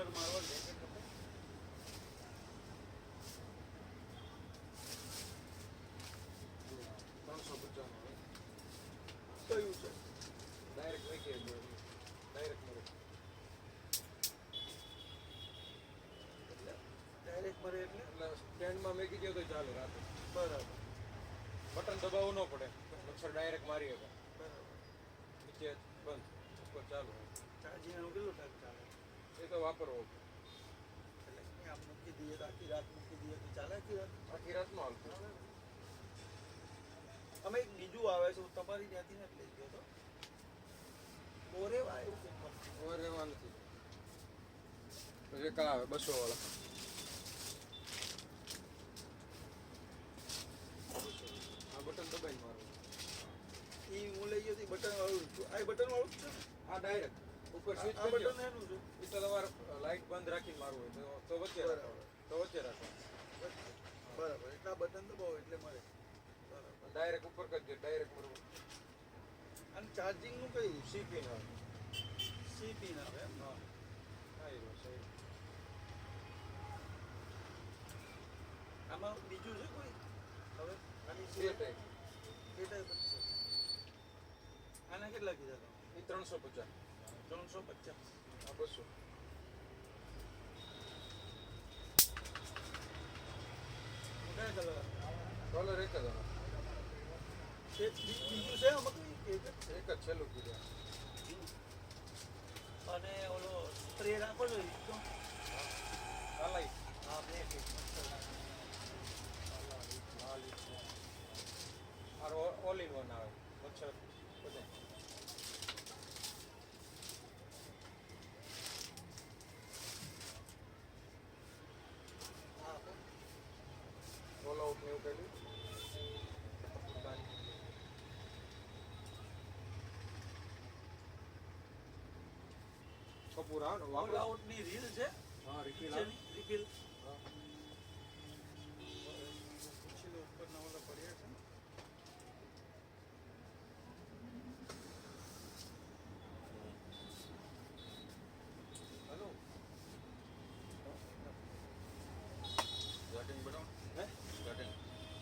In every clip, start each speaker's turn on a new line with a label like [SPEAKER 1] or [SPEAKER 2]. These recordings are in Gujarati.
[SPEAKER 1] પુશર મારવા છે કે ખબર
[SPEAKER 2] 395
[SPEAKER 1] કયું છે
[SPEAKER 2] ડાયરેક્ટ વેકે ડાયરેક્ટ મળે
[SPEAKER 1] ડાયરેક્ટ મરે એટલે
[SPEAKER 2] એટલે સ્ટેન્ડમાં મેકી દો તો ચાલે રાતે
[SPEAKER 1] બરાબર
[SPEAKER 2] બટન દબાવવું ન પડે મચ્છર ડાયરેક્ટ મારી શકે
[SPEAKER 1] બરાબર
[SPEAKER 2] નીચે બંધ ઉપર ચાલુ
[SPEAKER 1] ચાર્જિંગ એનું કેટલું ટાઈમ ચાલે
[SPEAKER 2] એ તો વાપરવો
[SPEAKER 1] એટલે આમ મૂકી દઈએ તો આખી રાત મૂકી દઈએ તો ચાલે આખી રાત
[SPEAKER 2] આખી રાત નો હાલતું
[SPEAKER 1] અમે એક બીજું આવે છે હું તમારી ત્યાંથી ને લઈ ગયો તો ઓરેવા એવું કંઈક મળતું.
[SPEAKER 2] ઓર રહેવા નથી પછી એક આવે 200 વાળા આ બટન દબાઈને મારવું
[SPEAKER 1] ઈ હું લઈ ગયો બટન વાળું છું આ બટન વાળું જ છે ને?
[SPEAKER 2] આ ડાયરેક્ટ ઉપર સ્વિચ
[SPEAKER 1] આ
[SPEAKER 2] કરજો
[SPEAKER 1] બટન એનું છે
[SPEAKER 2] એ તો તમારે લાઈટ બંધ રાખીને મારવું હોય તો વચ્ચે રાખો
[SPEAKER 1] બરાબર.
[SPEAKER 2] તો વચ્ચે રાખો
[SPEAKER 1] બરાબર એટલા બટન દબાવો એટલે મળે બરાબર
[SPEAKER 2] ડાયરેક્ટ ઉપર કરજો ડાયરેક્ટ મારવું
[SPEAKER 1] અને ચાર્જિંગનું કયું
[SPEAKER 2] સીપી ના
[SPEAKER 1] સી પિન આવે એમ
[SPEAKER 2] હા એ સહી
[SPEAKER 1] આમાં બીજું છે કોઈ હવે ખાલી
[SPEAKER 2] બે
[SPEAKER 1] સિલેક્ટ
[SPEAKER 2] ટાઈપ
[SPEAKER 1] એ ટાઈપ જ છે આના કેટલા કીધા તમે
[SPEAKER 2] એ 350
[SPEAKER 1] 350
[SPEAKER 2] આ 200
[SPEAKER 1] કયા કલર
[SPEAKER 2] કલર એક જ આનો.
[SPEAKER 1] છે બીજું છે આમાં કોઈ કે એક જ?
[SPEAKER 2] એક જ છેલ્લું કીધું
[SPEAKER 1] અને ઓલો સ્પ્રે રાખો છો ઈ તો
[SPEAKER 2] આ લાઈટ
[SPEAKER 1] હા બે ફીટ
[SPEAKER 2] આ ઓલ ઇન વન આવે મચ્છર બધે
[SPEAKER 1] હા
[SPEAKER 2] રોલ આઉટ ને એવું કર્યું કપૂર આવે ને
[SPEAKER 1] ઓલ
[SPEAKER 2] વાપરો
[SPEAKER 1] આઉટની રીલ છે
[SPEAKER 2] હા રિફિલ આવે
[SPEAKER 1] રિફિલ
[SPEAKER 2] હા.
[SPEAKER 1] પૂછી લો ઉપરના ઓલા પડ્યા છે ને
[SPEAKER 2] હલો
[SPEAKER 3] કટિંગ બનાવો
[SPEAKER 2] હે
[SPEAKER 3] કટિંગ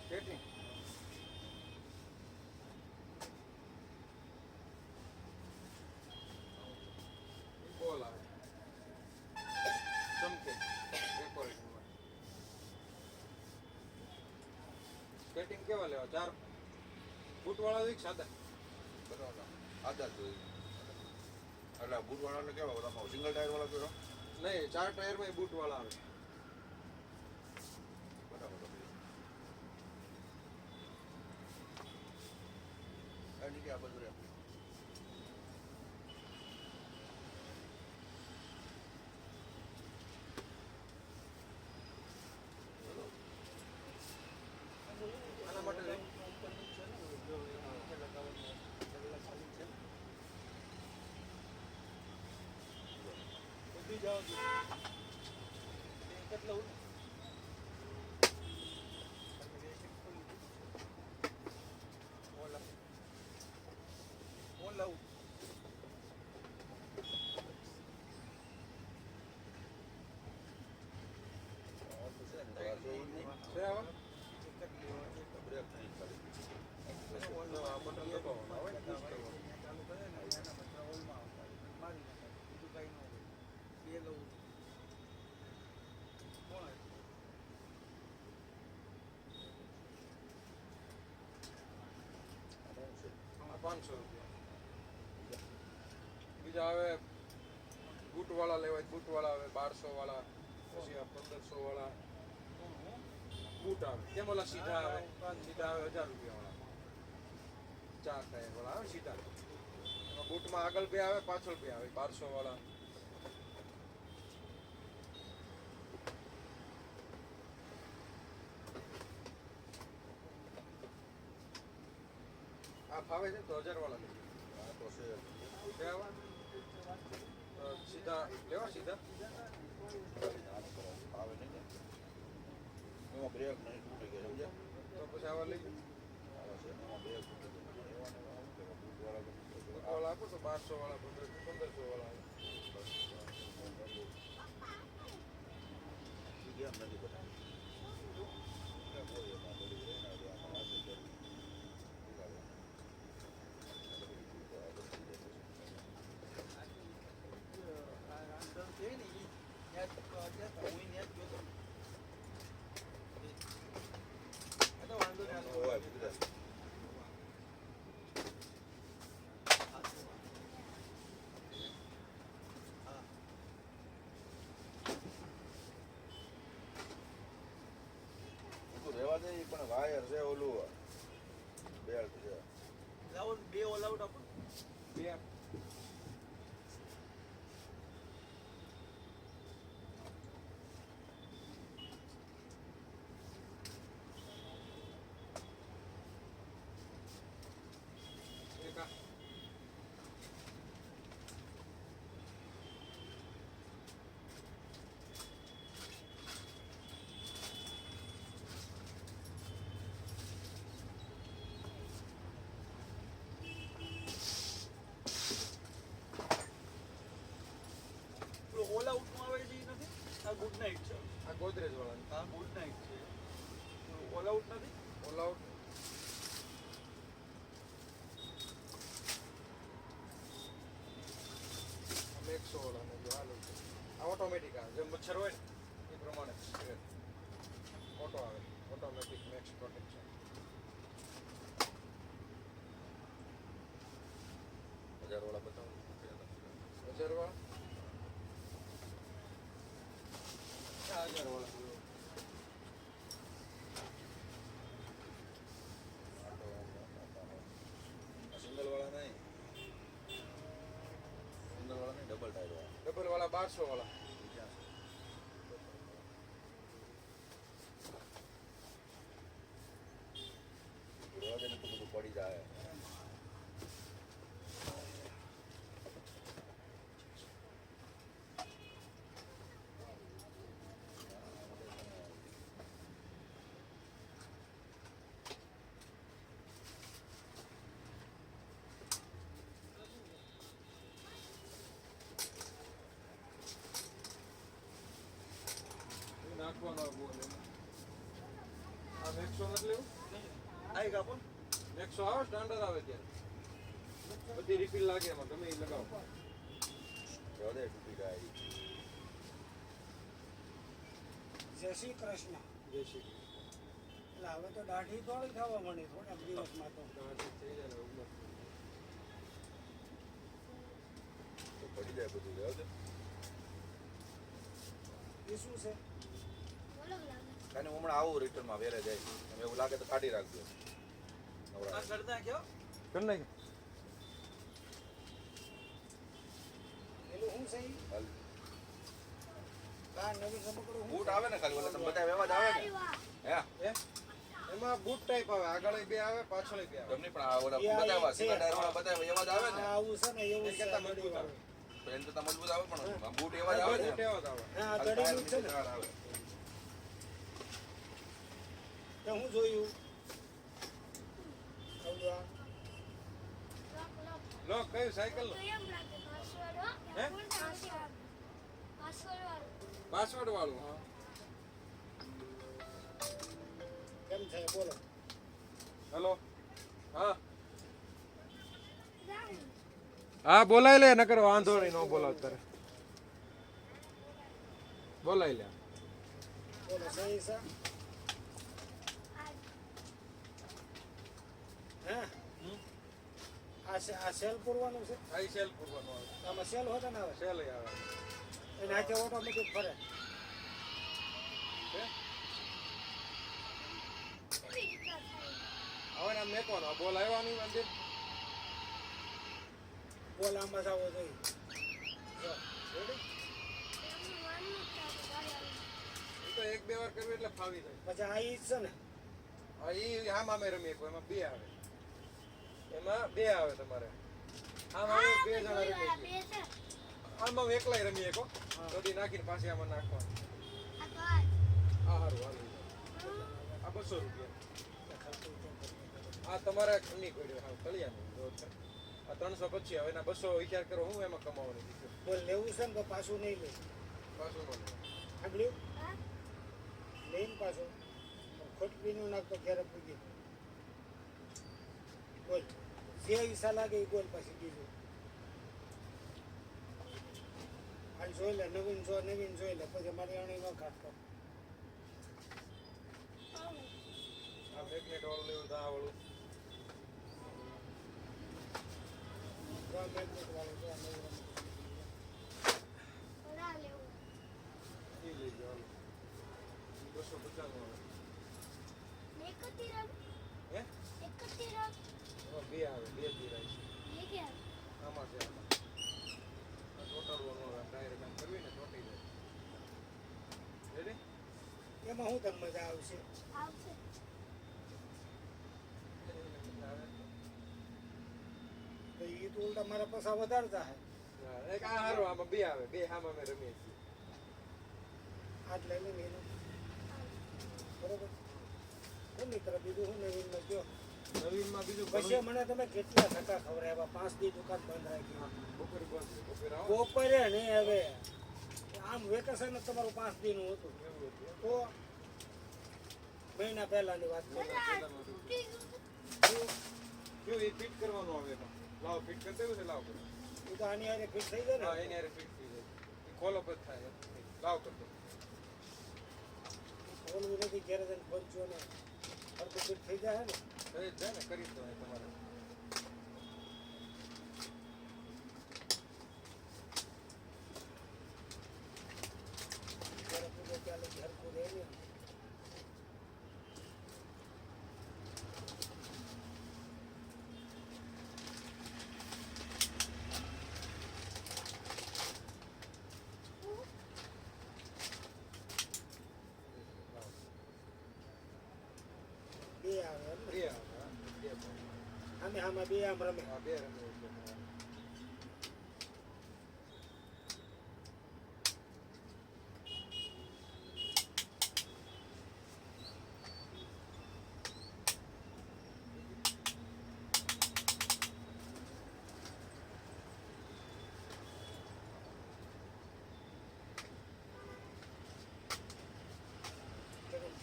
[SPEAKER 2] સેટિંગ બોલ આવે ચમકે ડેકોરેશનમાં સેટિંગ કેવા લેવા 4 ફૂટ વાળા એક સાદા
[SPEAKER 3] બનાવો આધાર જોઈએ એટલે બૂટ વાળાને કેવા બધા સિંગલ ટાયર વાળા કરો
[SPEAKER 2] નહીં 4 ટાયરમાં બૂટ વાળા આવે
[SPEAKER 3] બરાબર એની કે આ બધું રહે
[SPEAKER 2] આના માટે લઈ.
[SPEAKER 1] બધી જાઓ એક જ લઉં ને હું લઉં
[SPEAKER 2] છે આવા
[SPEAKER 1] એક જ લેવા છે
[SPEAKER 3] બ્રેક નહીં ખાલી
[SPEAKER 2] આ બટન દબાવવાનું આવે ને push કરવાનું.
[SPEAKER 1] ચાલુ કરે ને એના બધા ઓલમાં આવતા હોય. મારી નાખે બીજું કાંઈ ન હોય બે લઉં કોણ હતું?
[SPEAKER 2] આ 500 રૂપિયા બીજા આવે બૂટ વાળા લેવાય બૂટ વાળા આવે 1200 વાળા પછી આ 1500 વાળા બૂટ આવે કેમ ઓલા સીધા આવે 1000 રૂપિયા વાળા 4 ટાયર વાળા આવે સીધા એમાં બૂટમાં આગળ બે આવે પાછળ બે આવે 1200 વાળા આ ફાવે છે તો 1000 વાળા લઈ
[SPEAKER 3] આ તો છે
[SPEAKER 2] બે આવા સીધા લેવા સીધા
[SPEAKER 3] આવે નહીં ને એમાં બ્રેક નહીં તૂટી ગયા સમજ્યા
[SPEAKER 2] તો પછી આવા લઈ
[SPEAKER 3] આવે છે એમાં બ્રેક તૂટી ગયા એવા બૂટ વાળા
[SPEAKER 2] વાળા આપો તો 1200 વાળા 1500 વાળા આવે.
[SPEAKER 1] ગયા હતા, હું ન્યા જ ગયો હતો. એ તો વાંધો નહીં, આ તો
[SPEAKER 3] હોય ગુજરાત.
[SPEAKER 1] હા.
[SPEAKER 3] તું રહેવા દે ઈ પણ વાયર છે ઓલું બેલ્ટ છે.
[SPEAKER 1] લાવો ને, બે ઓલ આઉટ આપો.
[SPEAKER 2] બે એક આ.
[SPEAKER 1] પેલો ઓલ આઉટ નું આવે છે ઈ નથી? આ ગુડ નાઇટ છે.
[SPEAKER 2] આ ગોદરેજ વાળાની
[SPEAKER 1] આ ગુડ નાઇટ છે. ઓલ આઉટ નથી?
[SPEAKER 2] ઓલ આઉટ મેક્સો વાળાને જો હાલો છે. આ ઓટોમેટિક આવે જેમ મચ્છર હોય ને એ પ્રમાણે ઓટો આવે ઓટોમેટિક મેક્સ પ્રોટેક્શન
[SPEAKER 3] 1000 વાળા બતાવો.
[SPEAKER 2] 1000 વાળા આ 1000 વાળા
[SPEAKER 3] સિંગલ વાળા નહીં. સિંગલ વાળા નહીં, ડબલ ટાયર વાળા.
[SPEAKER 2] ડબલ વાળા 1200 વાળા
[SPEAKER 3] રહેવા દે ને તો બધું પડી જાય.
[SPEAKER 2] નાખવાનો બોલ આ મેક્સો નથી લેવું
[SPEAKER 1] આઈ આપો ને.
[SPEAKER 2] મેક્સો આવે સ્ટાન્ડર્ડ આવે ત્યારે બધી રિફિલ લાગે એમાં ગમે એ લગાવો
[SPEAKER 3] રહેવા દે તૂટી જાય.
[SPEAKER 4] જય શ્રી કૃષ્ણ.
[SPEAKER 2] જય શ્રી
[SPEAKER 4] એટલે હવે તો દાઢી થોડી થવા માંડી થોડાક દિવસમાં તો.
[SPEAKER 2] કૃષ્ણ થઈ જાય ને ઉંમર.
[SPEAKER 3] તો પડી જાય બધું. રહેવા દે.
[SPEAKER 4] એ શું છે?
[SPEAKER 3] કાંઈ નહીં, હું હમણાં આવું રિટર્નમાં વેરે જાય. તમે એવું લાગે તો કાઢી રાખજો.
[SPEAKER 1] આ
[SPEAKER 3] નવરા
[SPEAKER 1] કરતા કયો?
[SPEAKER 2] કર નાખ
[SPEAKER 4] પેલું શું છે ઈ?
[SPEAKER 3] હાલ.
[SPEAKER 4] આ નવી રમકડું શું
[SPEAKER 3] બૂટ
[SPEAKER 4] છે?
[SPEAKER 3] આવે ને ખાલી ઓલા તમે બધા વ્યવહાર આવે ને હે
[SPEAKER 2] એમાં બૂટ ટાઈપ આવે આગળ બે આવે પાછળ બે આવે
[SPEAKER 3] તમને પણ આ ઓલા
[SPEAKER 4] યા,
[SPEAKER 3] બતાવ્યા
[SPEAKER 4] છે.
[SPEAKER 3] સિંગલ ટાયર વાળા બતાવ્યા એવા જ આવે ને.
[SPEAKER 4] આ આવું છે ને એવું
[SPEAKER 2] એ
[SPEAKER 4] છે
[SPEAKER 2] કરતા
[SPEAKER 4] આ
[SPEAKER 2] મજબૂત આવે
[SPEAKER 3] તો એને કરતા મજબૂત આવે પણ આ બૂટ એવા જ આવે
[SPEAKER 2] બૂટ
[SPEAKER 3] ને.
[SPEAKER 2] એવા જ આવે
[SPEAKER 4] હા, આ
[SPEAKER 3] ખાલી ટાયર
[SPEAKER 4] દડીનું છે
[SPEAKER 3] નીચે
[SPEAKER 4] ને.
[SPEAKER 3] ધાર આવે.
[SPEAKER 4] તો હું જોયું આવડું આ.
[SPEAKER 2] લો કયું સાયકલ નો હે પાસવર્ડ વાળું હા
[SPEAKER 4] કેમ છે બોલો?
[SPEAKER 2] હેલો હા હા બોલાય લે નકર વાંધો નહીં નો બોલાવ તારે બોલાય લે
[SPEAKER 4] બોલો સહી છે? હે આ સેલ પૂરવાનું છે?
[SPEAKER 2] આઈ સેલ પૂરવાનું આવે
[SPEAKER 4] આમાં સેલ હોતા ના આવે?
[SPEAKER 2] સેલ આવે
[SPEAKER 4] એને હાથે ઓટોમેટિક ફરે.
[SPEAKER 2] છે હવે ને મેકવાનો બોલ આવ્યો નહીં મંદિર
[SPEAKER 4] બોલ આમાં જ આવવો જોઈએ. જો.
[SPEAKER 2] રેડી એ તો એક બે વાર કરવી એટલે ફાવી જાય
[SPEAKER 4] પછી આ ઈ જ છે ને?
[SPEAKER 2] હા ઈ આમ આમે રમી શકો એમાં બે આવે એમાં બે આવે તમારે આમ આવે બે જણા રમી શકો આમાં એકલાય રમી શકો બધી નાખીને પાછી આમાં નાખવાનું આ હારું હાલું આ 200 રૂપિયા આ તમારે નહીં પડ્યો હા કળિયાનું જો છે. આ 300 પછી હવે એના 200 વિચાર કરો હું એમાં કમાવાની દીધું
[SPEAKER 4] બોલ લેવું છે ને તો પાછું નહીં લે.
[SPEAKER 2] પાછું નો લે.
[SPEAKER 4] આગળ લઈને પાછું ખોટ પીનું નાખતો ક્યારે પૂગી. બોલ જે ઈચ્છા લાગે એ બોલ પછી બીજું. હાલ જોઈ લે નવીન જોઈ લે પછી મારી અણી ન કાઢતો
[SPEAKER 2] આ મેગ્નેટ વાળું લેવું તો આ વાળું
[SPEAKER 4] જો મેગ્નેટ વાળું જો નવીન
[SPEAKER 2] એ લઈ જાઓ 250 નો આવે હે એમાં બે આવે બે તીર આવે છે આમાં છે આમાં આ ટોટલ નો ડાયરેક્ટ આમ કરવી ને તૂટી જાય રેડી
[SPEAKER 4] એમાં હું તમને મજા આવશે તો એ તો ઉલટા મારા પૈસા વધારતા હે
[SPEAKER 2] એક આ હારો આમાં બે આવે બે આમાં અમે રમીએ છીએ
[SPEAKER 4] હાથ લઈ લે એનો બરોબર કોની તરફ બીજું હું નવીનમાં કયો
[SPEAKER 2] નવીનમાં બીજું
[SPEAKER 4] પછી મને તમે કેટલા ધક્કા ખવડાવ્યા 5 દી દુકાન બંધ રાખી
[SPEAKER 2] બપોરે બંધ બપોરે આવો
[SPEAKER 4] બપોરે ને હવે આમ વેકેશન જ તમારું 5 દીનું હતું
[SPEAKER 2] એવું હતું
[SPEAKER 4] તો મહિના પહેલાની વાત કરું
[SPEAKER 2] જો એ ફિટ કરવાનું આવે એમાં લાવ ફિટ કરી દેવું છે લાવ કરો
[SPEAKER 4] એ તો આની હારે ફિટ થઈ જાય
[SPEAKER 2] હા
[SPEAKER 4] ને
[SPEAKER 2] એની હારે ફિટ થઈ જાય એ ખોલો પર થાય લાવ કરી દો
[SPEAKER 4] બોલવું નથી ઘેરે જઈને પહોંચ્યો ને અડધું ફિટ થઈ જાય ને
[SPEAKER 2] થઈ જાય ને કરી દો તમારે
[SPEAKER 4] ત્યારે પૂજો ચાલે હરખું રહે ને બે આવે એમ ને?
[SPEAKER 2] બે આવે હા બે આવે.
[SPEAKER 4] આમે આમાં બે આમ રમે
[SPEAKER 2] હા બે રમે એટલે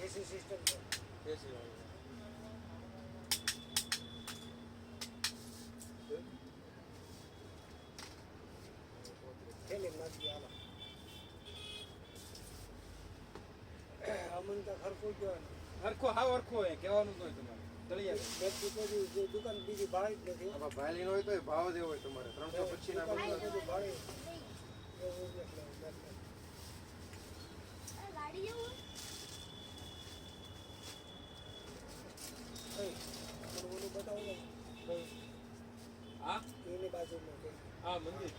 [SPEAKER 4] એસી સિસ્ટમ છે
[SPEAKER 2] બેસી આવે
[SPEAKER 4] થેલી નાખી હાલો અમન તો ખરખું ગયો ને
[SPEAKER 2] હરખો હાવ હરખો હોય કહેવાનું જ હોય તમારે તળી આવે
[SPEAKER 4] બેઠી કોઈ દુકાન બીજી ભાળી જ નથી
[SPEAKER 2] આમાં ભાઈલીન હોય તો ભાવ દેવો હોય તમારે 300 પછી ના
[SPEAKER 4] દુકાન
[SPEAKER 2] પૈસા
[SPEAKER 4] બધું ભાળી એવું એટલે પણ ઓલું બતાવો ને
[SPEAKER 2] હા
[SPEAKER 4] એની બાજુમાં છે
[SPEAKER 2] હા મંદિર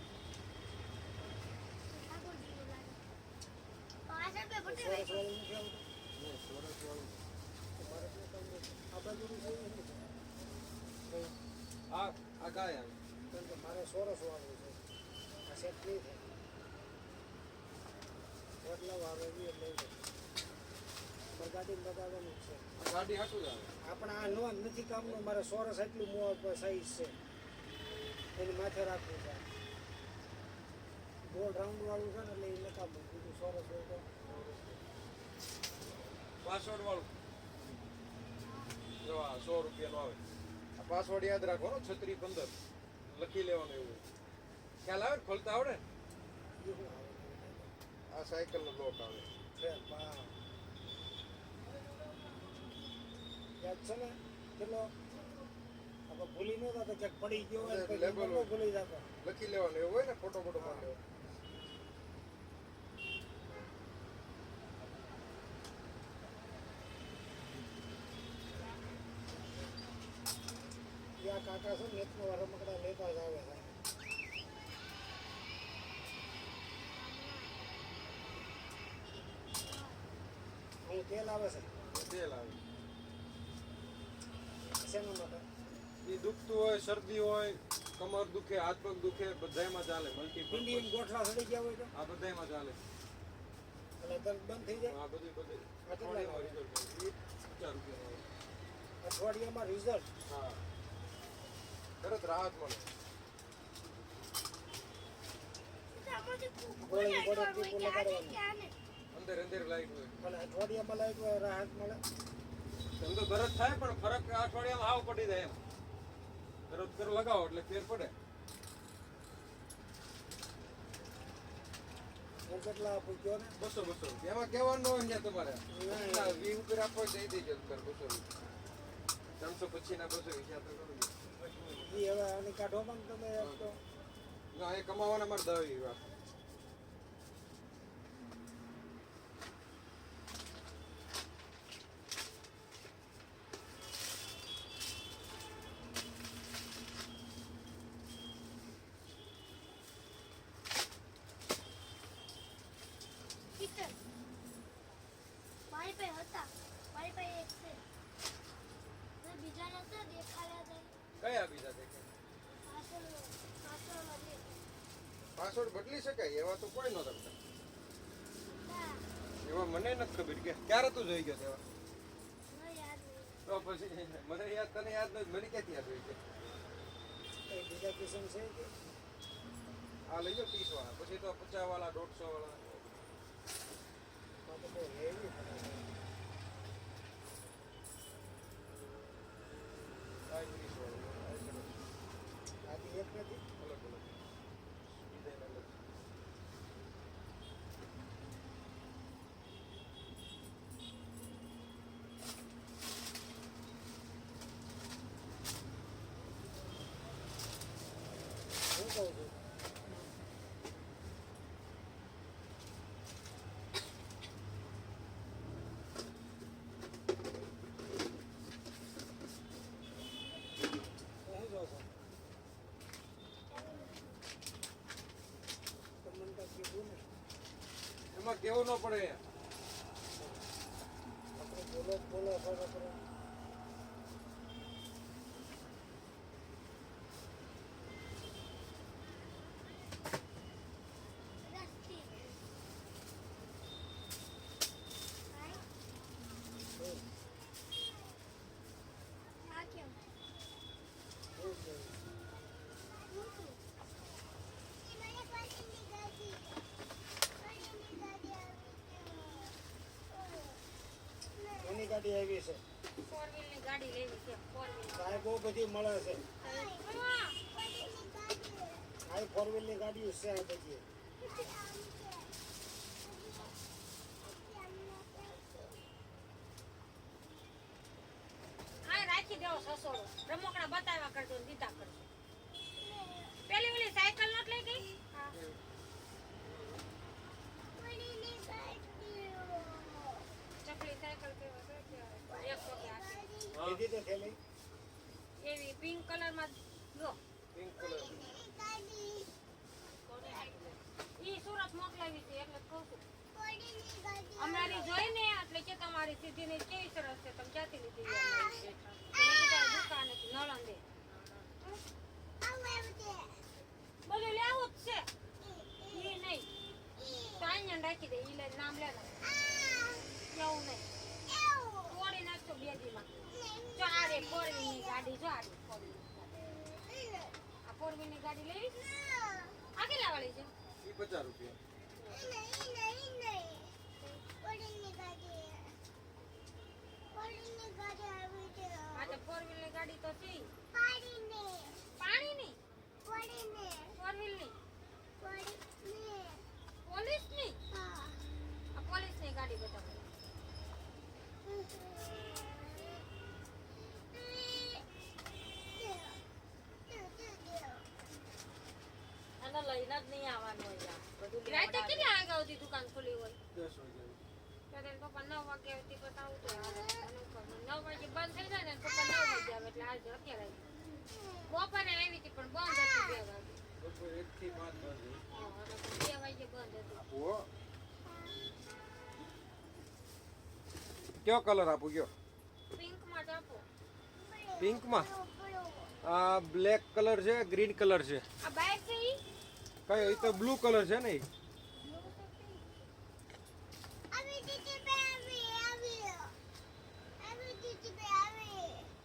[SPEAKER 4] સરસ વાળું નથી આવતું
[SPEAKER 2] નહીં સરસ વાળું
[SPEAKER 4] મારે શું કામ નથી આ બાજુનું છે નથી
[SPEAKER 2] આ ગાય આવે
[SPEAKER 4] કારણ કે મારે સોરસ વાળું છે આ સેટ નહીં થાય એટલા વાળો બી એટલે મારે ગાડીને બતાવવાનું જ છે
[SPEAKER 2] આ ગાડી હાટું જ આવે
[SPEAKER 4] આપણે આ નો નથી કામનું મારે સોરસ એટલું મોં સાઈઝ છે એની માથે રાખવું છે ગોળ રાઉન્ડ વાળું છે ને એટલે એ નકામું બીજું સોરસ હોય તો
[SPEAKER 2] પાસવર્ડ વાળું જો આ 100 રૂપિયાનો આવે આ પાસવર્ડ યાદ રાખવાનો 3615 લખી લેવાનું એવું ખ્યાલ આવે ને ખોલતા આવડે ને?
[SPEAKER 4] એ શું આવે
[SPEAKER 2] આ સાયકલનો લોક આવે
[SPEAKER 4] છે બા યાદ છે ને પેલો આપણે ભૂલી ન જતા ક્યાંક પડી ગયો હોય તો
[SPEAKER 2] લેબલ હોય.
[SPEAKER 4] ભૂલી જતો
[SPEAKER 2] લખી લેવાનું એવું હોય ને ફોટો ફોટો પાડી લેવાનો
[SPEAKER 4] ત્યાં કાકા છે ને એટલો રમકડા લેતા જ આવે છે હું તેલ આવે છે
[SPEAKER 2] તેલ આવે
[SPEAKER 4] શેના માટે
[SPEAKER 2] એ દુખતું હોય શરદી હોય કમર દુખે હાથ પગ દુખે બધાયમાં ચાલે મલ્ટીપલ
[SPEAKER 4] પિંડી ગોઠલા સડી ગયા હોય તો
[SPEAKER 2] આ બધાયમાં ચાલે
[SPEAKER 4] એટલે દર્દ બંધ થઈ જાય
[SPEAKER 2] આ બધું બધું
[SPEAKER 4] આ કેટલા
[SPEAKER 2] અઠવાડિયામાં રિઝલ્ટ
[SPEAKER 4] અઠવાડિયામાં રિઝલ્ટ
[SPEAKER 2] હા તરત રાહત મળે
[SPEAKER 4] ગોળી ગોળો ટીપું લગાડવાનું
[SPEAKER 2] અંદર અંદર લાઈટ હોય
[SPEAKER 4] અને અઠવાડિયામાં લાઈટ હોય રાહત મળે
[SPEAKER 2] એમ તો દરજ થાય પણ ફરક અઠવાડિયામાં હાવ પડી જાય એમ દરજ કરો લગાવો એટલે ફેર પડે
[SPEAKER 4] હું કેટલા આપું કયો ને
[SPEAKER 2] 200 રૂપિયા એમાં કહેવાનું હોય ને તમારે
[SPEAKER 4] ના.
[SPEAKER 2] 20 ઉપર આપો દઈ દેજો સર 200 રૂપિયા 300 પછીના 200 હિસાબ તો કરો
[SPEAKER 4] ઈ હવે આની કાઢો પણ તમે એક તો
[SPEAKER 2] ના એ કમાવાના મારે દવી વાત
[SPEAKER 5] ટીચર મારી પાસે હતા મારી પાસે એક છે મેં બીજા નતા દેખાડ્યા હતા
[SPEAKER 2] કયા બીજા દેખે
[SPEAKER 5] પાછળ વધે
[SPEAKER 2] પાસવર્ડ બદલી શકાય એવા તો કોઈ ન કરતા
[SPEAKER 5] ના
[SPEAKER 2] એવા મને નથી ખબર કે ક્યારે તું જોઈ ગયો તેવા
[SPEAKER 5] મને યાદ નહીં
[SPEAKER 2] તો પછી મને યાદ તને યાદ નથી મને ક્યાંથી યાદ હોય છે
[SPEAKER 4] કઈ બીજા કિસ્મ છે કે
[SPEAKER 2] આ લઈ જાઓ 30 વાળા પછી તો 50 વાળા 150 વાળા
[SPEAKER 4] આ તો બહુ હેવી પડે
[SPEAKER 2] આ 30 વાળા
[SPEAKER 4] આથી એક નથી
[SPEAKER 2] અલગ અલગ ડિઝાઇન અલગ
[SPEAKER 4] હું કહું છું હું જો છો તમને તો કીધું ને
[SPEAKER 2] એમાં કેવું ન પડે
[SPEAKER 4] આપણે બોલો બોલો આપણે
[SPEAKER 5] રસ્તી આ કેમ
[SPEAKER 4] હું કહું એની ગાડી આવી છે
[SPEAKER 6] ફોર વ્હીલ ની ગાડી લેવી છે ફોર વ્હીલ
[SPEAKER 4] સાહેબ બહુ બધી મળે છે આ 4 વ્હીલની ગાડીઓ છે આ બધી
[SPEAKER 6] હા રાખી દેવો સસોડો રમકડા બતાવ્યા કરજો ને દીધા કરજો પેલી ઓલી સાયકલ નત લઈ ગઈ હા ચકલી સાયકલ કેવા કહેવાય 100 કે આપી
[SPEAKER 4] કીધી તો થેલી
[SPEAKER 6] એવી પિંક કલર માં લો
[SPEAKER 2] પિંક કલર
[SPEAKER 6] ઈ સુરત મોકલાવી છે એટલે કહું છું અમારી જોઈ ને એટલે કે તમારી સીધી ને કેવી સરસ છે તમે ક્યાંથી લીધી દુકાન હતી નળંદે બધું લેવું જ છે ઈ નહીં તો અહીંયા રાખી દે ઈ લઈને નામ લે એવું નહીં તોડી નાખશો બે દીમાં જો આ રે ફોર વ્હીલ ની ગાડી જો આ રે ફોર વ્હીલ આ ફોર વ્હીલ ની ગાડી લેવી આ કેટલા વાળી છે
[SPEAKER 2] ઈ 50 રૂપિયા
[SPEAKER 6] આ તો ફોર વ્હીલ ની ગાડી તો છે પાણી ની ફોર વ્હીલ ની પોલીસ ની આ પોલીસ ની ગાડી બતાવો આને લઈને જ નહીં આવવાનું હોય બધું રાતે કેટલા વાગ્યા સુધી દુકાન ખુલી હોય
[SPEAKER 2] 10 વાગ્યા
[SPEAKER 6] ત્યારે પપ્પા 9 વાગ્યા સુધી બતાવું તો 9 વાગે બંધ થઈ જાય ને પપ્પા 9 વાગે આવે એટલે આજે અત્યારે બપોરે આવી હતી પણ બંધ હતી 2 વાગે
[SPEAKER 2] બપોર 1 થી 5 વાગે
[SPEAKER 6] 2 વાગે બંધ હતી
[SPEAKER 2] ઓ કયો કલર આપું કયો
[SPEAKER 6] પિંક માં જ આપો
[SPEAKER 2] પિંક માં આ બ્લેક કલર છે ગ્રીન કલર છે
[SPEAKER 6] આ બાઈક છે ઈ
[SPEAKER 2] કયો એ તો બ્લુ કલર છે ને ઈ?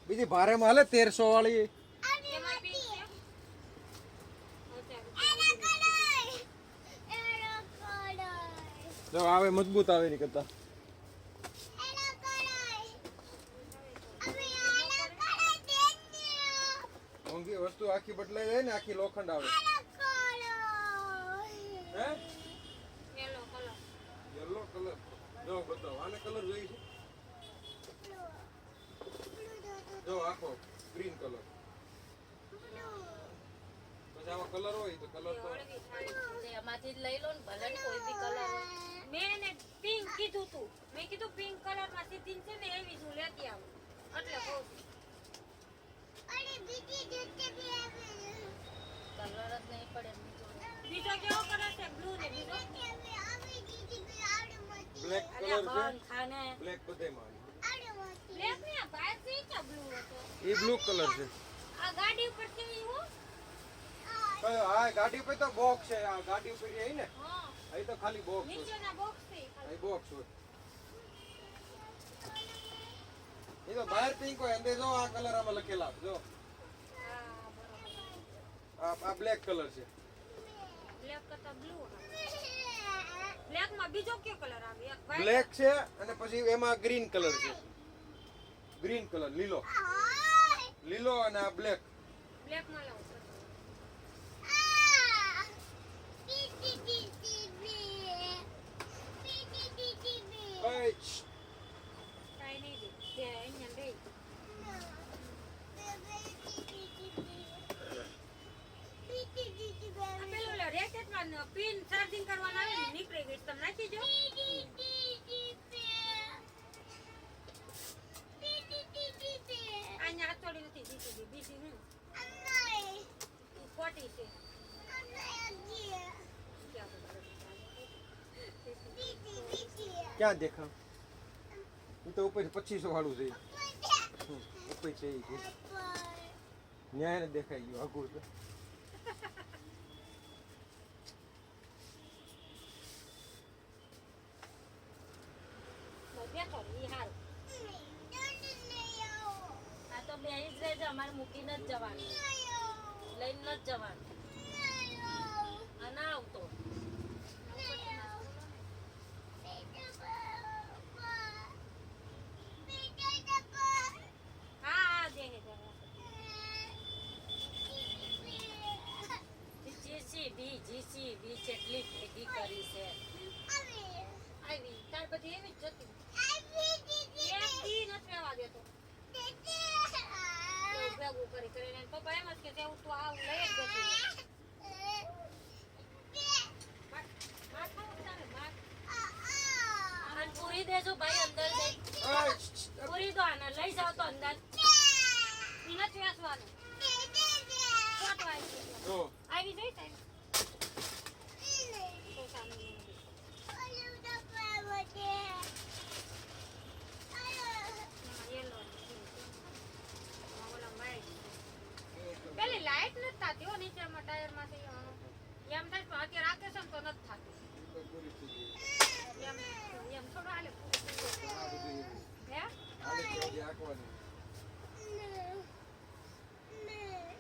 [SPEAKER 2] બીજી ભારે માં હાલે 1300 વાળી
[SPEAKER 6] એમાં પિંક છે
[SPEAKER 2] જો આવે મજબૂત આવે ની કરતા મોંઘી વસ્તુ આખી બદલાઈ જાય ને આખી લોખંડ આવે હે
[SPEAKER 6] યેલો
[SPEAKER 2] જો બતાવો આને કલર જોઈએ છે જો આખો ગ્રીન કલર પછી આમાં કલર હોય તો કલર તો
[SPEAKER 6] હળવી સાડી.
[SPEAKER 7] એમાંથી જ લઈ લો ને ભલે ને કોઈ બી કલર હોય.
[SPEAKER 6] મેં એને પિંક કીધું તું. મેં કીધું પિંક કલરમાં સીધી છે ને એવી જ હું લેતી આવું. એટલે કહું છું.
[SPEAKER 7] કલર જ નહીં પડે બીજો.
[SPEAKER 6] બીજો કેવો કલર છે? બ્લુ ને બીજો?
[SPEAKER 2] બ્લેક
[SPEAKER 6] અલ્યા
[SPEAKER 2] કલર
[SPEAKER 6] બંધ
[SPEAKER 2] છે
[SPEAKER 6] ખાને.
[SPEAKER 2] બ્લેક બધેમાં
[SPEAKER 6] બ્લેક ને આ બહાર થી ક્યાં બ્લુ હતો?
[SPEAKER 2] એ બ્લુ કલર છે
[SPEAKER 6] આ ગાડી ઉપર છે ઈ હું?
[SPEAKER 2] હા ગાડી ઉપર તો બોક્સ છે આ ગાડી ઉપર એ ને
[SPEAKER 6] હા.
[SPEAKER 2] અહીં તો ખાલી બોક્સ હોય
[SPEAKER 6] નીચેના બોક્સ છે ઈ ખાલી.
[SPEAKER 2] અહીં બોક્સ હોય એ તો બહાર પિંક હોય અંદર જો આ કલર આમાં લખેલા જો
[SPEAKER 6] હા, બરોબર.
[SPEAKER 2] આ બ્લેક કલર છે
[SPEAKER 6] બ્લેક કરતા બ્લુ આવે. બ્લેક માં બીજો કયો કલર આવે? એક white.
[SPEAKER 2] બ્લેક છે અને પછી એમાં ગ્રીન કલર છે ગ્રીન કલર લીલો લીલો અને આ બ્લેક
[SPEAKER 6] બ્લેક માં લાવું છું. કાંઈ નહીં દે. તે અહીંયા દે. આ પેલું ઓલો રેકેટમાં પિન ચાર્જિંગ કરવાનું આવે ને નીકળી ગઈ. તમે નાખી જો. અહીંયા હાથોડી નથી જીતી બીજી હું ખોટી છે.
[SPEAKER 2] ક્યાં દેખાવ એ તો ઉપર 2500 વાળું છે ઉપર છે એ કે ન્યાય ને દેખાઈ ગયું આગળ તો
[SPEAKER 6] બેઠો ને ઈ હારું.
[SPEAKER 7] આ તો બે જ રહેજો અમારે મૂકીને જ જવાનું લઈને જ જવાનું આ ના આવતો
[SPEAKER 6] હા હા દે હે દે.
[SPEAKER 7] જીસીબી જેટલી ભેગી કરી છે
[SPEAKER 6] આવી તાર બધી એવી જ જતી. એક દી નથી રહેવા દેતો. એવું ભેગું કરી કરીને એના પપ્પા એમ જ કે જેવું તું આવું લઈ જ જતી. માર ખાવું તારે માર.
[SPEAKER 7] અને પૂરી દેજો ભાઈ અંદર જઈ
[SPEAKER 6] પૂરી દો આને લઈ જાઓ તો અંદર. ઈ નથી વેસવાનું. ચોટવાય છે.
[SPEAKER 2] જો
[SPEAKER 6] આવી જઈ તારી. તો સામે નહીં. પેલી લાઈટ નથી થતી હો નીચેમાં ટાયરમાંથી એમ થાય પણ અત્યારે આકે છે ને તો નથી થતી
[SPEAKER 2] પૂરી થઈ ગઈ
[SPEAKER 6] એમ થોડું હાલે
[SPEAKER 2] આ બધી
[SPEAKER 6] હે
[SPEAKER 2] આલી આખવાની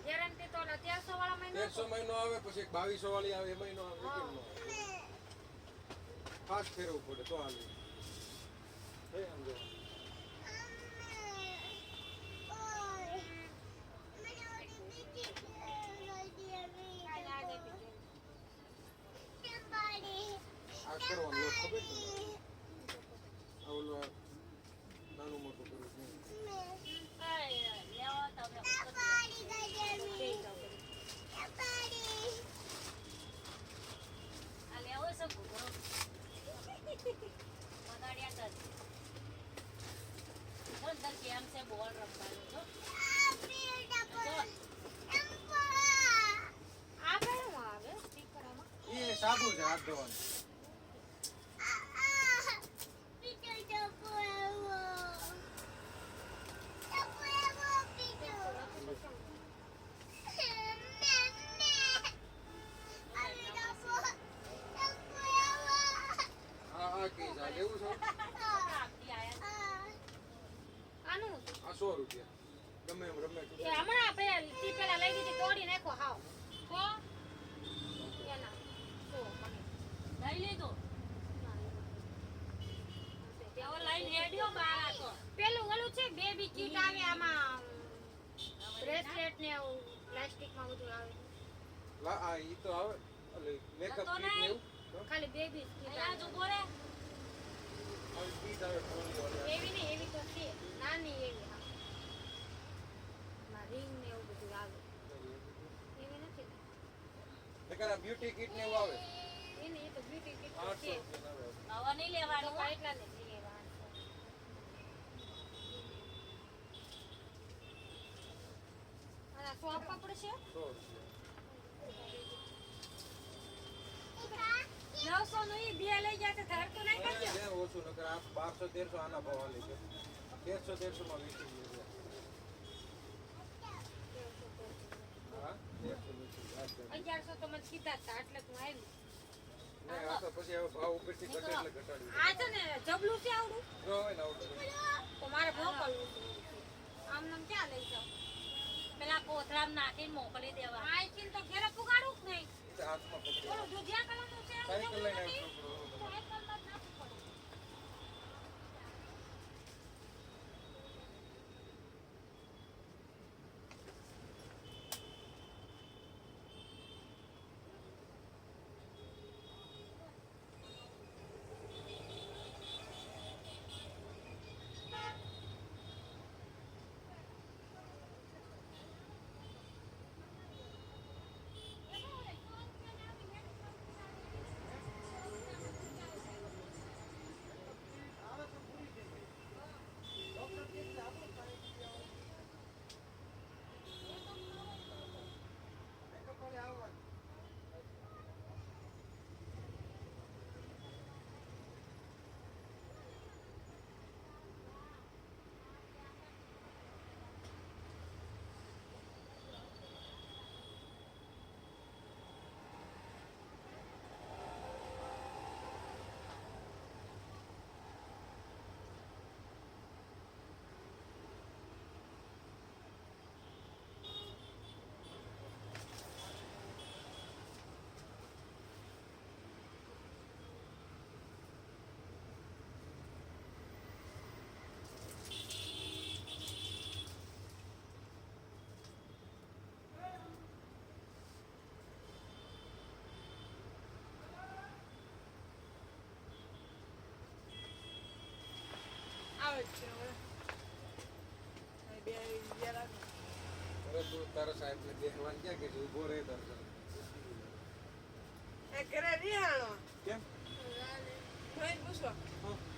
[SPEAKER 6] ગેરંટી તો 1300 વાળા મહિના
[SPEAKER 2] 1300 મહિનો આવે પછી એક 2200 વાળી આવે એ મહિનો આવે કેમ ન આવે ખાસ ફેરવવું પડે તો હાલે હે આમ જો આ કરવાનું લોટ ખબર છે ને? આ ઓલું નાનું મોટું કરું છું
[SPEAKER 7] લેવો તમે આ લેવો છે ઘૂઘરો બગાડ્યા કર અંદર કેમ છે બોલ રમવાનું છો
[SPEAKER 6] આ કયું આવે સ્ટીકર આમાં
[SPEAKER 2] એ સાદું છે હાથ ધોવાનું આ કઈ જાય એવું છે
[SPEAKER 6] આનું
[SPEAKER 2] આ 100 રૂપિયા ગમે એમ રમે
[SPEAKER 6] એ હમણાં પેલા લઈ દીધી તોડી નાખો હાવ તો એના તો મને
[SPEAKER 7] લઈ લીધો તેઓ લઈને હેડ્યો બહાર આતો
[SPEAKER 6] પેલું ઓલું છે બેબી કીટ આવે આમાં બ્રેસલેટ ને એવું પ્લાસ્ટિકમાં બધું આવે
[SPEAKER 2] આ ઈ તો આવે એટલે મેકઅપ
[SPEAKER 7] તો
[SPEAKER 2] કીટ ને એવું
[SPEAKER 6] ખાલી બેબી કીટ
[SPEAKER 7] અહીંયા જ ઉભો રે
[SPEAKER 2] નકર આ બ્યુટી કિટ ને એવું આવે
[SPEAKER 6] એને એ તો બ્યુટી કિટ તો
[SPEAKER 2] 800
[SPEAKER 6] છે
[SPEAKER 2] રૂપિયા આવે.
[SPEAKER 7] હવે નહીં લેવાનું
[SPEAKER 6] પપ્પા એટલા ને જ લેવા અને આ સોપ પડશે
[SPEAKER 2] 100 રૂપિયા.
[SPEAKER 6] 900 નું ઈ બે લઈ જાય તો ધર તો નહીં કરજો
[SPEAKER 2] બે ઓછું નકર આ 1200 1300 આના ભાવ આલે છે 1300 માં વેચી દઈએ છે. હા 1300 વેચી દઈએ.
[SPEAKER 6] 1100 તો મને કીધા હતા એટલે તું આવી
[SPEAKER 2] નહીં, આ તો પછી હવે ભાવ ઉપરથી ઘટે એટલે ઘટાડી દે.
[SPEAKER 6] આ છે ને જબલું છે આવડું
[SPEAKER 2] જો હોય ને આવું તો
[SPEAKER 6] તો મારે મોકલવું છે આમ નામ ક્યાં લઈ જાવ
[SPEAKER 7] પેલા કોથળામાં નાખીને મોકલી દેવા
[SPEAKER 6] આઈથી તો ઘરે પુગાડું જ નહીં
[SPEAKER 2] એ તો હાથમાં પકડી
[SPEAKER 6] ઓલું દૂધિયા કલરનું છે
[SPEAKER 2] સાયકલ લઈને
[SPEAKER 6] તો
[SPEAKER 2] આવ્યો છોકરો.
[SPEAKER 6] એક કલર નાખવું પડે
[SPEAKER 4] આવે જ છે હવે બે જરા
[SPEAKER 2] અરે તું તારા સાહેબને દેખવાન ક્યાં કે છે? ઊભો રહે તારે.
[SPEAKER 4] એ ઘરે રિહાણો
[SPEAKER 2] કેમ?
[SPEAKER 4] જોઈને પૂછો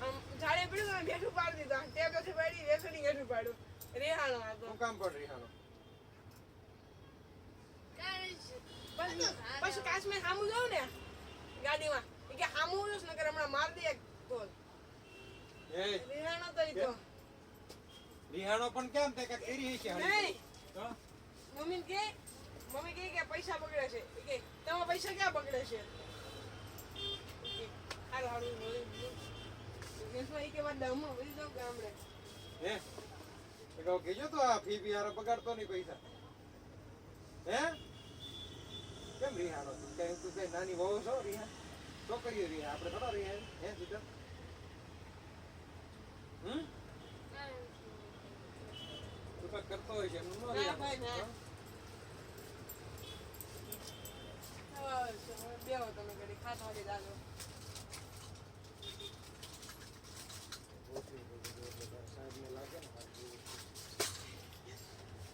[SPEAKER 4] આમ ઝાડે પડ્યું તો બેઠું પાડી દીધા ટેબલેથી પાડી વેસણી બેઠું પાડ્યું રિહાણો આ તો
[SPEAKER 2] હું કામ પર રિહાનો?
[SPEAKER 4] પછી કાશ્મીર સામું જાઉં ને ગાડીમાં એ કે સામું જોશ નકર હમણાં માર દે એક ઢોલ
[SPEAKER 2] એ
[SPEAKER 4] રિહાણો તો ઈ તો
[SPEAKER 2] રિહાનો પણ કેમ તે કે કરી છે
[SPEAKER 4] નહીં
[SPEAKER 2] તો
[SPEAKER 4] મમ્મી કે પૈસા બગડે છે ઈ કે તમારા પૈસા ક્યાં બગડે છે હારું હારું કેસમાં ઈ કે વાત દમો વળી જાઉં ગામડે
[SPEAKER 2] હે એ કહો કેજો તો આ ફી બિહાર બગાડતો નહીં પૈસા. હે કેમ રિહાનો તું કઈ નાની વહુ છો રિહા? છોકરીઓ રિહા, આપણે થોડા રિહા હે જીતર? તું કઈ કરતો હોય છે એમનું ન
[SPEAKER 4] ના
[SPEAKER 2] રિહા.
[SPEAKER 4] ભાઈ, ના.
[SPEAKER 2] હા?
[SPEAKER 4] બેહો તમે ઘડી ખાતા વાળી દાદો
[SPEAKER 2] સાહેબને લાગે ને હાથ જેવું.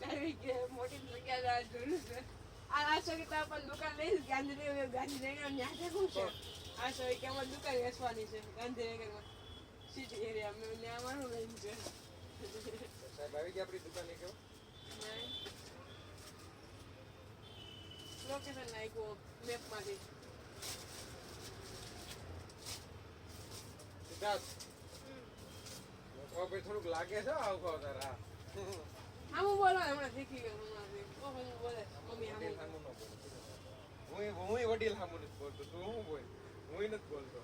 [SPEAKER 4] આવી કે મોટી જગ્યા જોયું છે આ સવિતા પણ દુકાન લઈશ ગાંધીનગર ન્યા છે શું છે આ સવિ કે અમારી દુકાન વેચવાની છે ગાંધીનગરમાં સિટી એરિયા મેં ત્યાં મારું લઈને છે
[SPEAKER 2] સાહેબ આવી ગયા આપણી દુકાને કેવું?
[SPEAKER 4] લોકેશન નાખ્યું મેપમાંથી
[SPEAKER 2] સિદ્ધાર્થ ભાઈ થોડુંક લાગે છે આવું તારા.
[SPEAKER 4] આમ બોલો હમણાં શીખી ગયો હમણાં ઓહો હું બોલે મમ્મી આમ
[SPEAKER 2] વડીલ સામું ન બોલ. હું વડીલ સામું નથી બોલતો. તું હું બોલ? હું નથી બોલતો.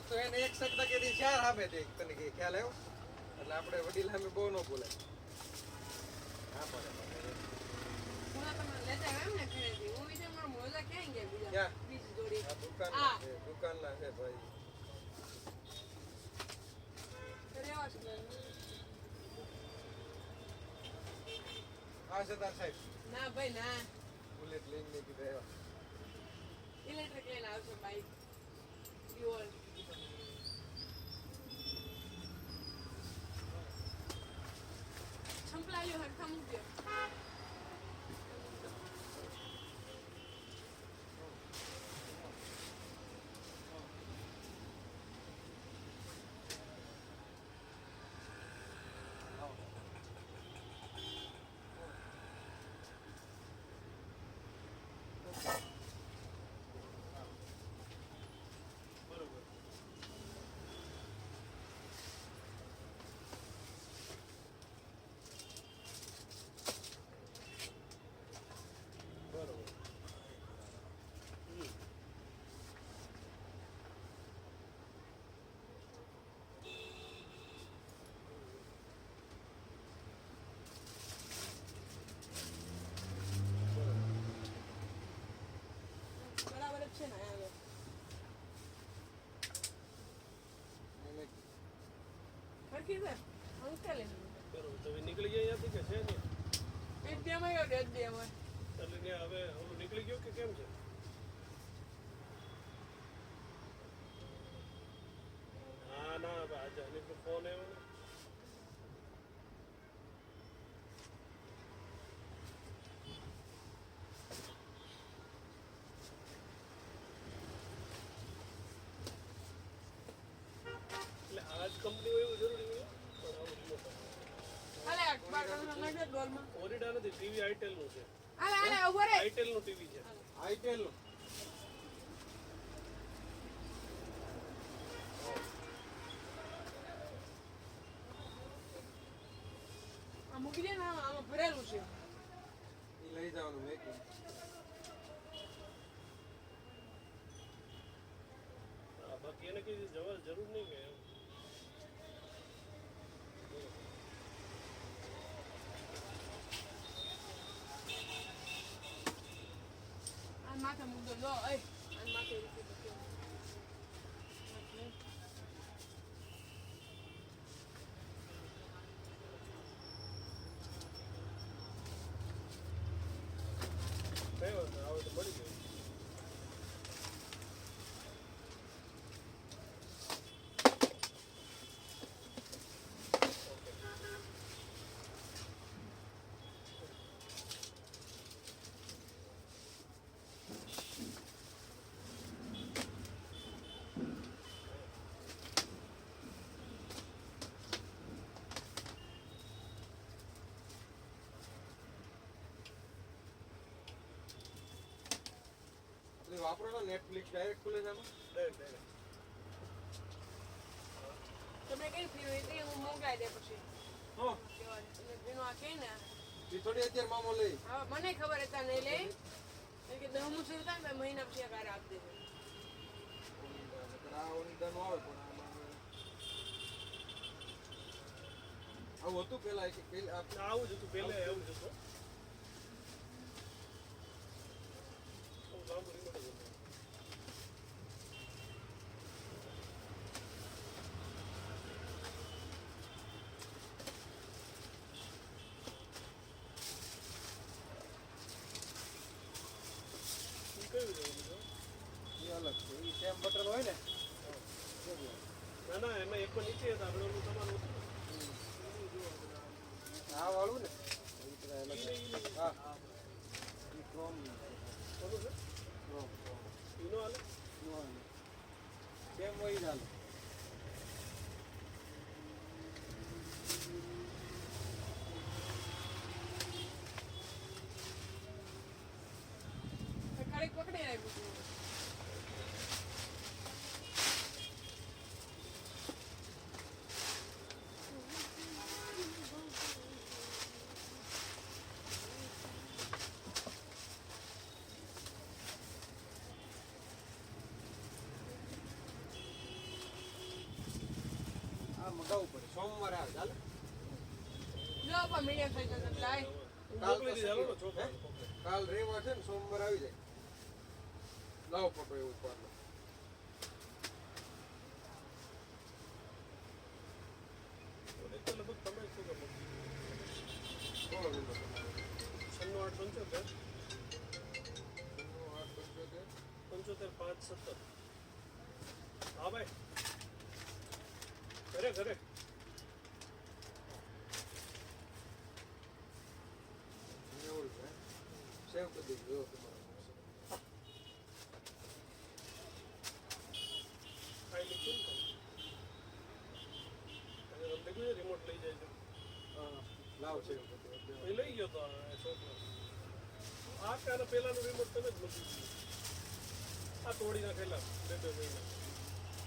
[SPEAKER 2] તો એને એક શબ્દ કીધી ચાર સામે દે તને કે ખ્યાલ આવ્યો? એટલે આપણે વડીલ સામે બહુ ન બોલાય. હા પડે.
[SPEAKER 4] થોડા તમે લેતા આવ્યા એમ ને ઘરેથી હું વિચાર મારા મોજા ક્યાં ગયા બીજા
[SPEAKER 2] ક્યાં?
[SPEAKER 4] બીજી જોડી
[SPEAKER 2] આ દુકાનના છે, દુકાનના છે ભાઈ.
[SPEAKER 4] રેવા છે
[SPEAKER 2] આ છે તાર સાહેબ
[SPEAKER 4] ના ભાઈ ના
[SPEAKER 2] બુલેટ લઈને મેં કીધું આવ્યા.
[SPEAKER 4] ઇલેક્ટ્રિક લઈને આવશે બાઈક ડ્યુઅલ લાલ્યો હરખા મૂકજો. બરાબર જ છે ને હવે. હરખી છે અંકલ
[SPEAKER 8] બરોબર તો હવે નીકળી ગયા અહીંયાથી કે છે ને
[SPEAKER 4] એક દી અમે ગયો એક દી અમે
[SPEAKER 8] એટલે ત્યાં હવે ઓલું નીકળી ગયું કે કેમ છે ના ના આજે અનિલનો ફોન આવ્યો ને એટલે આ જ કંપની એવું જરૂરી હોય પણ આવું remote આવે.
[SPEAKER 4] હાલે બાર કલાક લાગે ડોલમાં.
[SPEAKER 8] ઓરિડા નથી ટીવી આઈટેલ નું છે
[SPEAKER 4] હાલે હાલે ઉભો રે.
[SPEAKER 8] આઈટેલ નું ટીવી છે
[SPEAKER 2] આઈટેલ
[SPEAKER 4] આ મૂકી દે ને આમાં ભરેલું છે.
[SPEAKER 2] ઈ લઈ જવાનું મેકિંગ
[SPEAKER 8] હા, બાકી એને કઈ જવા જરૂર નહીં કે એમ.
[SPEAKER 4] આ માથે મૂકજો જો એ આ માથે મૂકી દો કેમ.
[SPEAKER 8] કઈ વાંધો નહીં, આવે તો મળી ગયું
[SPEAKER 2] તમે વાપરો છો નેટફ્લિક્સ ડાયરેક્ટ ખુલે છે આમાં
[SPEAKER 8] ડાયરેક્ટ
[SPEAKER 4] તમે કઈ ફી હોય તે હું મોકલાઈ દે પછી
[SPEAKER 2] હો
[SPEAKER 4] કહેવાય. એટલે જેનું આ કહે ને
[SPEAKER 2] ઈ થોડી અત્યારે મામો લઈ
[SPEAKER 4] હવે મને ખબર હતા નહીં લે કારણ કે દહમું શરૂ થાય ને તો મહિના પછી આ કાર્ય આપી દે.
[SPEAKER 2] આ ઓનિદાનું આવે પણ આવું હતું પેલા કે પેલા
[SPEAKER 8] આવું જ હતું પહેલા આવું જ હતું બહુ લાંબુ remote જ હતું. ઈ કયું છે બીજું?
[SPEAKER 2] ઈ અલગ છે ઈ સેમ બટન હોય ને
[SPEAKER 8] ના ના એમાં એક પણ નીચે હતા આપણે ઓલું તમારું હતું ને.
[SPEAKER 2] આ વાળું ને ઈ પેલા અલગ છે. હા ઈ ક્રોમ
[SPEAKER 8] ઓલું છે
[SPEAKER 2] ક્રોમ
[SPEAKER 8] ઈનો હાલે
[SPEAKER 2] સેમ હોય જ હાલે
[SPEAKER 4] ખાલી પકડી રાખ્યું હતું.
[SPEAKER 2] આ મગાવવું પડે સોમવારે આવે ચાલે
[SPEAKER 4] જો પણ મીડિયમ થઈ જશે એટલે આય.
[SPEAKER 8] મોકલી દીધી હાલો ને છોકરાને.
[SPEAKER 2] કાલ રવિવાર છે ને સોમવાર આવી જાય લાવો ફોટો એવું પાડો
[SPEAKER 8] એક તો લગભગ તમે જ શું કરો?
[SPEAKER 2] બોલો નંબર તમારો
[SPEAKER 8] 96
[SPEAKER 2] 875
[SPEAKER 8] 75 5 17 હા ભાઈ ઘરે ઘરે
[SPEAKER 2] સેવ કરી દેજો જો તમારા
[SPEAKER 8] ખાઈ લીધું ને તમે? અને તમને કીધું રિમોટ લઈ જાય છે.
[SPEAKER 2] હા લાવ સેવ કરી દો.
[SPEAKER 8] એ લઈ ગયો તો આ છોકરો. આ કાને પેલાનું રિમોટ તમે જ મૂકી દીધું. આ તોડી નાખેલા 2 મહિના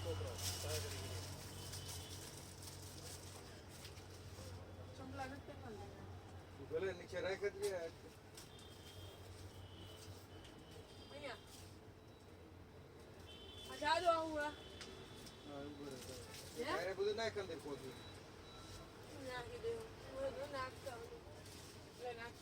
[SPEAKER 8] છોકરા સારા કરી દીધા.
[SPEAKER 4] ચંપલા નથી પહેરવાના.
[SPEAKER 2] ભલે નીચે રાખ જ ગયા
[SPEAKER 4] અહીંયા આ જાદુ આવું
[SPEAKER 2] હા બરાબર ત્યારે બધું નાખ અંદર પહોંચ્યું
[SPEAKER 4] નાખી દઉં બધું નાખતા લે નાખ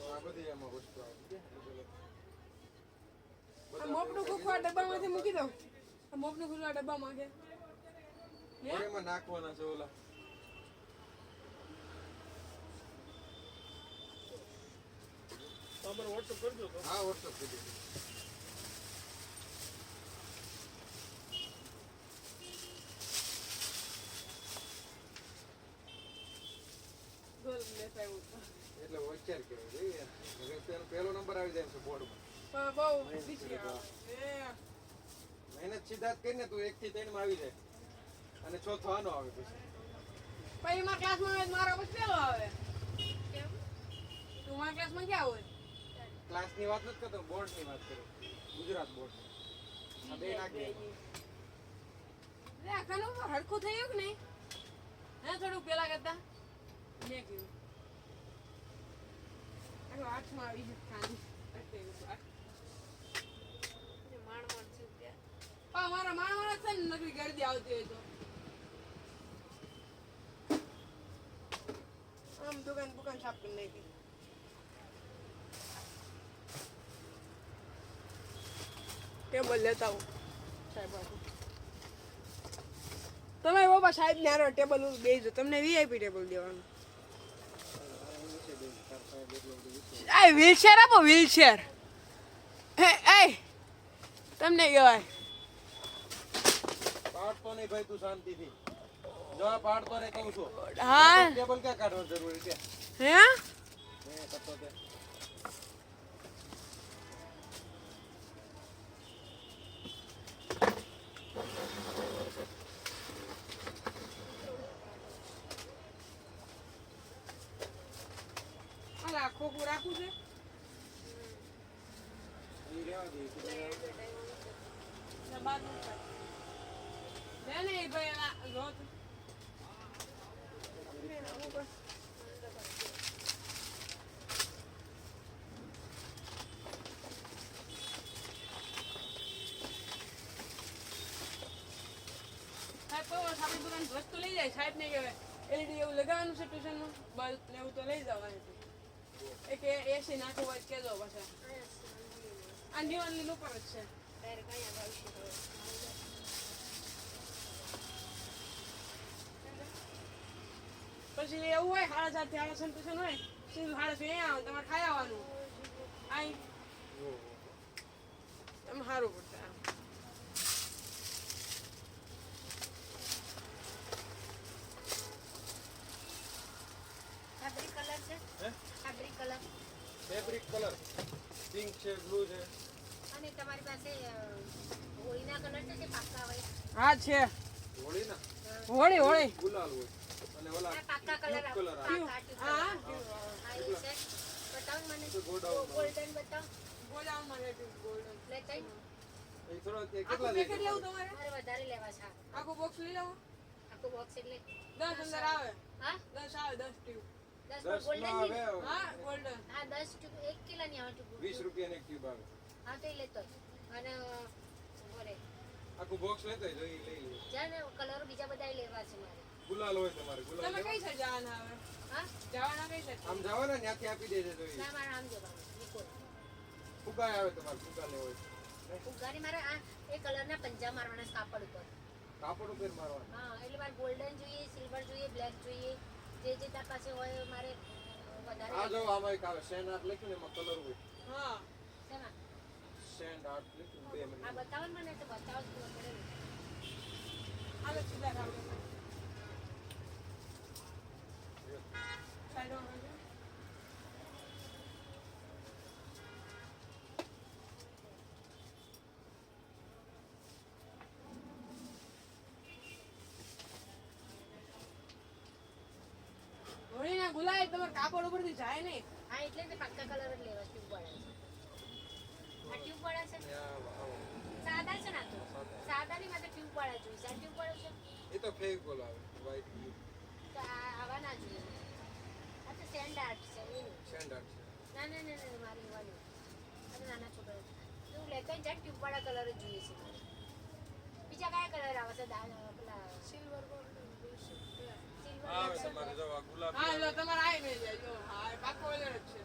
[SPEAKER 2] આ બધી એમાં વસ્તુ આવી છે
[SPEAKER 4] આ મોપનું કુકવા ડબ્બામાંથી મૂકી દઉં આ મોપનું કુકવા ડબ્બામાં કે
[SPEAKER 2] એમાં નાખવાના છે ઓલા
[SPEAKER 8] અમારે વોટ્સઅપ કરજો તો.
[SPEAKER 2] હા વોટ્સઅપ કરી દીધું
[SPEAKER 4] ગોલ લેતા આવ્યું
[SPEAKER 2] એટલે હોશિયાર કહેવાય હવે તેનો પહેલો નંબર આવી જાય છે બોર્ડમાં
[SPEAKER 4] પણ બહુ શીખી આવે
[SPEAKER 2] મહેનત સિદ્ધાર્થ કરીને તું 1 થી 3 માં આવી જાય અને ચોથો આનો આવે પછી
[SPEAKER 4] પછી મારા ક્લાસમાં આવે તો મારો પછી પેલો આવે તું મારા ક્લાસમાં ક્યાં હોય
[SPEAKER 2] ક્લાસની વાત નથી કરતો બોર્ડની વાત કરું ગુજરાત બોર્ડ આ બે નાખી
[SPEAKER 4] આ કાનો હરખું થયું કે નહીં હે થોડું પેલા કરતા મેં કીધું આખો આઠમાં આવી જશે ખાલી મારા માણસ છે ને નકરી ગરદી આવતી હોય તો આમ દુકાન સાફ કરી નાખી ટેબલ લેતા આવું સાહેબ તમે બાબા સાહેબ ને આરો ટેબલ બેસજો તમને વીઆઈપી ટેબલ દેવાનું આ વ્હીલચેર આપો વ્હીલચેર એ તમને કહેવાય
[SPEAKER 2] પાડતો નહીં ભાઈ તું શાંતિથી જો આ પાડતો ને કહું છું
[SPEAKER 4] હા
[SPEAKER 2] ટેબલ ક્યાં કાઢવા જરૂરી છે
[SPEAKER 4] હે
[SPEAKER 2] મેં કરતો તે
[SPEAKER 4] આ ખોખું રાખવું છે
[SPEAKER 2] ઈ રહેવા દે
[SPEAKER 4] નહીં ભાઈ આ જો તો. સાહેબ કહો આપણી દુકાન વસ્તુ લઈ જાય સાહેબ ને કહેવાય એલઈડી એવું લગાવવાનું છે ટ્યુશનમાં બલ્બ ને એવું તો લઈ જવાનું છે એક એસી નાખવું હોય કહેજો પાછા આ નિવાનલી ઉપર જ છે પછી એવું હોય 7:30 થી 8 ટ્યુશન હોય સીધું 8:30 અહીંયા આવે તમારે ખાઈ આવવાનું આઈ તમે સારું પડશે આમ.
[SPEAKER 7] ફેબ્રિક કલર છે
[SPEAKER 2] હે
[SPEAKER 7] fabric colour
[SPEAKER 2] fabric colour pink છે બ્લુ છે
[SPEAKER 7] અને તમારી પાસે હોળીના કલર છે જે પાકા હોય
[SPEAKER 4] હા છે
[SPEAKER 2] હોળી ના
[SPEAKER 4] હોળી
[SPEAKER 2] ગુલાલ હોય અને ઓલા
[SPEAKER 7] આ પાકા કલર
[SPEAKER 2] colour આવે.
[SPEAKER 7] હા
[SPEAKER 4] હા
[SPEAKER 7] એ છે બતાવો મને
[SPEAKER 2] ગોડાઉન
[SPEAKER 7] ગોલ્ડન બતાવો
[SPEAKER 4] ગોળામાં રહેતું ગોલ્ડન
[SPEAKER 7] લે કઈ
[SPEAKER 2] એ થોડો તે
[SPEAKER 4] આખું
[SPEAKER 2] કેટલા
[SPEAKER 4] પેકેટ
[SPEAKER 2] લેજો
[SPEAKER 4] લેવું તમારે
[SPEAKER 7] મારે વધારે લેવા છે
[SPEAKER 4] આખું બોક્સ લઈ લેવો
[SPEAKER 7] આખું બોક્સ એટલે
[SPEAKER 4] 10 અંદર આવે
[SPEAKER 7] હા
[SPEAKER 4] 10 આવે 10 ટ્યુબ
[SPEAKER 7] 10
[SPEAKER 2] 10
[SPEAKER 7] ગોલ્ડન
[SPEAKER 2] માં
[SPEAKER 7] ની
[SPEAKER 2] આવે
[SPEAKER 4] હા ગોલ્ડન
[SPEAKER 7] હા 10 ટ્યુબ 1 કિલોની આવે ટ્યુબ
[SPEAKER 2] 20 રૂપિયાની એક ટ્યુબ આવે
[SPEAKER 7] હા તો એ લેતો અને ઓરે
[SPEAKER 2] આખું બોક્સ લેતો હોય તો ઈ લઈ લે
[SPEAKER 7] જાને કલર બીજા બધા લેવા છે મારે
[SPEAKER 2] ગુલાલ હોય તમારે ગુલાલ
[SPEAKER 4] તમે
[SPEAKER 2] લેવા.
[SPEAKER 4] કઈ છે જવાના હવે
[SPEAKER 7] હા
[SPEAKER 4] જવાના કઈ છે
[SPEAKER 2] આમ જાવ ને ત્યાંથી આપી દેજે તો ઈ
[SPEAKER 7] ના મારે આમ જવાનું નિકોલ
[SPEAKER 2] ફુગા આવે તમારે ફુગા લેવો હોય
[SPEAKER 7] ઉગાડી મારે આ એ કલરના પંજા મારવાના છે કાપડ ઉપર
[SPEAKER 2] કાપડ ઉપર મારવાનું
[SPEAKER 7] હા એટલે મારે ગોલ્ડન જોઈએ સિલ્વર જોઈએ બ્લેક જોઈએ જે તાર પાસે હોય મારે
[SPEAKER 2] આ
[SPEAKER 7] વધારે
[SPEAKER 2] જો આમાં એક આવે સેન્ડ આર્ટ લખ્યું ને એમાં કલર હોય
[SPEAKER 4] હા
[SPEAKER 7] શેમાં?
[SPEAKER 2] સેન્ડ આર્ટ લખ્યું બે
[SPEAKER 7] આ
[SPEAKER 2] મિનિટ
[SPEAKER 7] બતાવો ને મને તો બતાવો જ ખબર પડે ને.
[SPEAKER 4] હાલો સીધા રામ સાઈડ માં કરજો. હોળીના ગુલાલ તમારા કાપડ ઉપરથી જાય નહીં.
[SPEAKER 6] હા એટલે ને પાક્કા કલર જ લેવા ટ્યુબ વાળા છે. આ ટ્યુબ વાળા છે સાદા છે ના તો સાદાની માટે ટ્યુબ વાળા જોઈએ. આ ટ્યુબ વાળા છે
[SPEAKER 2] એ તો ફેવિકોલ આવે વ્હાઈટ બ્લુ
[SPEAKER 6] તો આવા ના જોઈએ. આ તો સેન્ડ આર્ટ છે એનું.
[SPEAKER 2] સ્ટેન્ડર્ડ છે.
[SPEAKER 6] ના ના ના ના મારી વાળું અને નાના છોકરા તું લેતા જા ટ્યુબ વાળા કલર જ જોઈએ છે મારે. બીજા કયા કલર આવે છે પેલા
[SPEAKER 4] સિલ્વર ગોલ્ડ
[SPEAKER 6] સિલ્વર
[SPEAKER 2] આવે તમારે જો આ ગુલાબી
[SPEAKER 4] હા જો
[SPEAKER 2] આવે.
[SPEAKER 4] તમારે આઈ નહીં જાય જો હા એ પાકો કલર જ છે.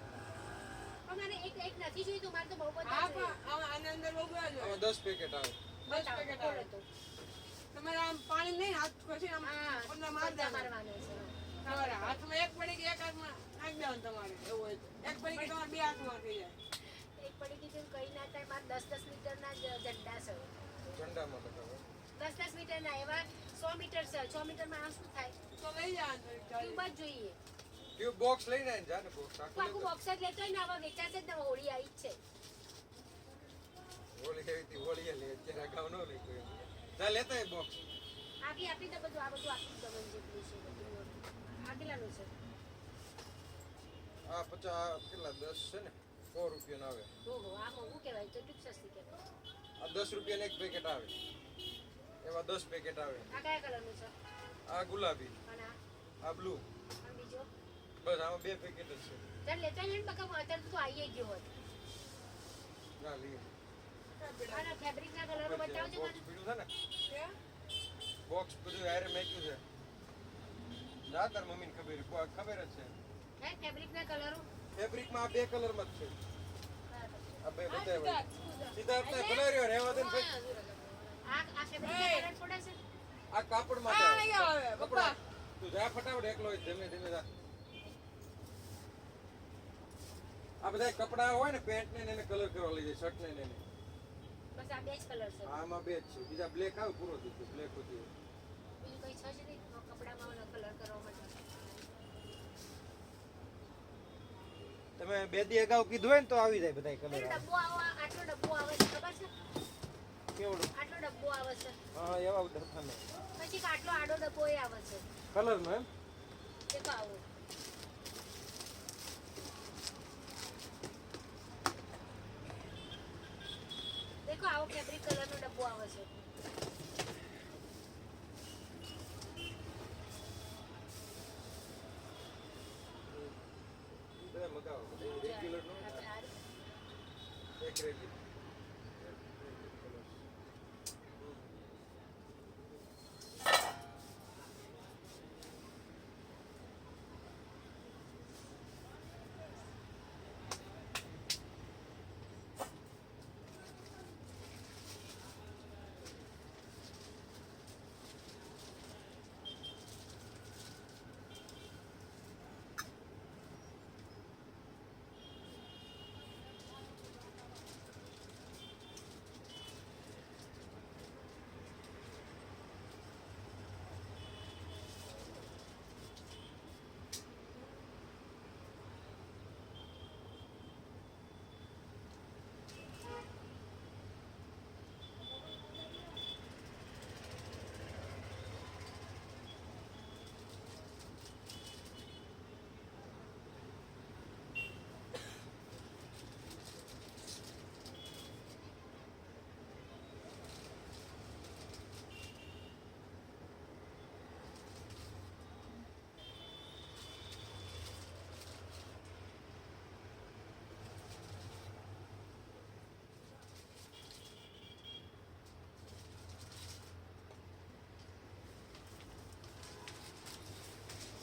[SPEAKER 6] પણ મને એક નથી જોઈતું મારે તો બહુ બધા
[SPEAKER 4] હા
[SPEAKER 6] જોઈએ.
[SPEAKER 4] પણ આની અંદર બહુ બધા જોઈએ.
[SPEAKER 2] આમાં 10 પેકેટ આવે.
[SPEAKER 4] 10 પેકેટ આવે.
[SPEAKER 6] તો
[SPEAKER 4] તમારે આમ પાણી લઈને હાથ પછી આમ
[SPEAKER 6] હા
[SPEAKER 4] પંદર માર
[SPEAKER 6] બધા
[SPEAKER 4] દેવાના.
[SPEAKER 6] મારવાના છે.
[SPEAKER 4] તમારે હાથમાં એક પડી કે એક હાથમાં નાખી દેવાનું તમારે એવું હોય તો. એક પડી કે તમારે બે હાથમાં થઈ જાય.
[SPEAKER 6] એક પડી કીધું કઈ ના થાય મારે 10-10 મીટરના ઝંડા છે.
[SPEAKER 2] ઝંડામાં લગાવે.
[SPEAKER 6] 10-10 મીટરના એવા 100 મીટર છે. 6 મીટરમાં આ શું થાય?
[SPEAKER 4] તો લઈ જવાનું થોડીક ચાલી.
[SPEAKER 6] ટ્યુબ જ જોઈએ.
[SPEAKER 2] ટ્યુબ બોક્સ લઈને આવીને જા ને બોક્સ
[SPEAKER 6] તું આખું બોક્સ જ લેતો હોય ને આવા વેચાશે જ ને હોળી આવી જ છે.
[SPEAKER 2] હોળી આવી હતી હોળી લે અત્યારે અગાઉ ન લઈ કોઈ જા લેતા બોક્સ
[SPEAKER 6] આપી તો બધું આ બધું આખું ગમન જેટલું છે બધું. આ કેટલાનું છે?
[SPEAKER 2] આ 50 કેટલા 10 છે ને 100 રૂપિયાનો આવે.
[SPEAKER 6] ઓહો આ મોંઘું કહેવાય તો ટ્યુબ સસ્તી કહેવાય.
[SPEAKER 2] આ 10 રૂપિયાનું એક પેકેટ આવે એમાં 10 પેકેટ આવે.
[SPEAKER 6] આ કયા કલરનું છે?
[SPEAKER 2] આ ગુલાબી
[SPEAKER 6] અને
[SPEAKER 2] આ બ્લુ
[SPEAKER 6] આ બીજો
[SPEAKER 2] બસ આમાં 2 પેકેટ જ છે.
[SPEAKER 6] ચાલ લેતા જઈને બકા અત્યારે તો આવીએ ગયો હોત.
[SPEAKER 2] ના લઈએ
[SPEAKER 6] અને ફેબ્રિકના કલરો બતાવજો
[SPEAKER 2] બોક્સ
[SPEAKER 6] મને.
[SPEAKER 2] પીડું છે ને
[SPEAKER 4] કે?
[SPEAKER 2] બોક્સ બધું હારે મેક્યું છે. જા તાર મમ્મીને ખબર ખબર જ છે.
[SPEAKER 6] હે ફેબ્રિકના કલરો
[SPEAKER 2] ફેબ્રિકમાં આ 2 કલરમાં જ છે. આ બે
[SPEAKER 4] હા,
[SPEAKER 2] બતાવ્યા
[SPEAKER 4] સીધા.
[SPEAKER 2] સીધા આપતા ભલે રહ્યો રહેવા દે ને ભાઈ.
[SPEAKER 6] આ ફેબ્રિકના કલર થોડા છે.
[SPEAKER 2] આ કાપડ માટે
[SPEAKER 4] આ
[SPEAKER 2] આવે.
[SPEAKER 4] નહીં આવે પપ્પા.
[SPEAKER 2] તું જા ફટાફટ એકલો જ ધીમે ધીમે જા. આ બધા કપડા હોય ને પેન્ટ ને એને કલર કરવા લઈ જાય શર્ટ ને એને
[SPEAKER 6] બસ આ બે જ કલર છે.
[SPEAKER 2] આમાં 2 જ છે બીજા બ્લેક આવે પૂરો થઈ ગયો બ્લેક હોતી
[SPEAKER 6] બીજું કઈ છે જ નહીં કપડામાં કલર કરવા માટે.
[SPEAKER 1] તમે 2 દી અગાઉ કીધું હોય ને તો આવી જાય બધા
[SPEAKER 6] પેલો
[SPEAKER 1] કલર
[SPEAKER 6] ડબ્બો આટલો ડબ્બો આવે છે ખબર છે?
[SPEAKER 1] કેવડું
[SPEAKER 6] આટલો ડબ્બો આવે છે.
[SPEAKER 1] હા એવા ડરખાને
[SPEAKER 6] પછી આટલો આડો ડબ્બો એ આવે છે.
[SPEAKER 1] કલરનો એમ
[SPEAKER 6] દેખો આવો. દેખો આવો ફેબ્રિક કલરનો ડબ્બો આવે છે.
[SPEAKER 2] બધા મગાવો રેગ્યુલર નો
[SPEAKER 6] આપણે આ
[SPEAKER 2] એક રેગ્યુલર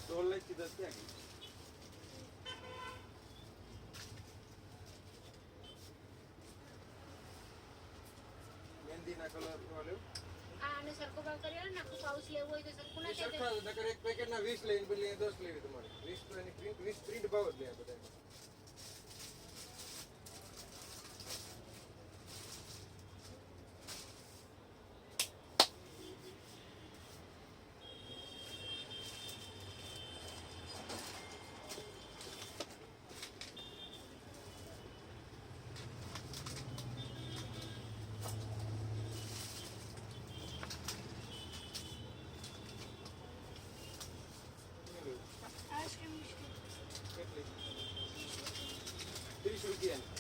[SPEAKER 2] ડોલ લઈ સીધા ક્યાં ગઈ મહેંદીના કલર કેવા લેવું
[SPEAKER 6] આને સરખો ભાવ કર્યો ને આખું પાઉચ લેવું હોય તો સરખું ના થાય.
[SPEAKER 2] સરખા નકર એક પેકેટના 20 લઈને બદલે 10 લેવી તમારે 20 તો એની પ્રિન્ટ 20 પ્રિન્ટ ભાવ જ લે બધા રૂપિયાની.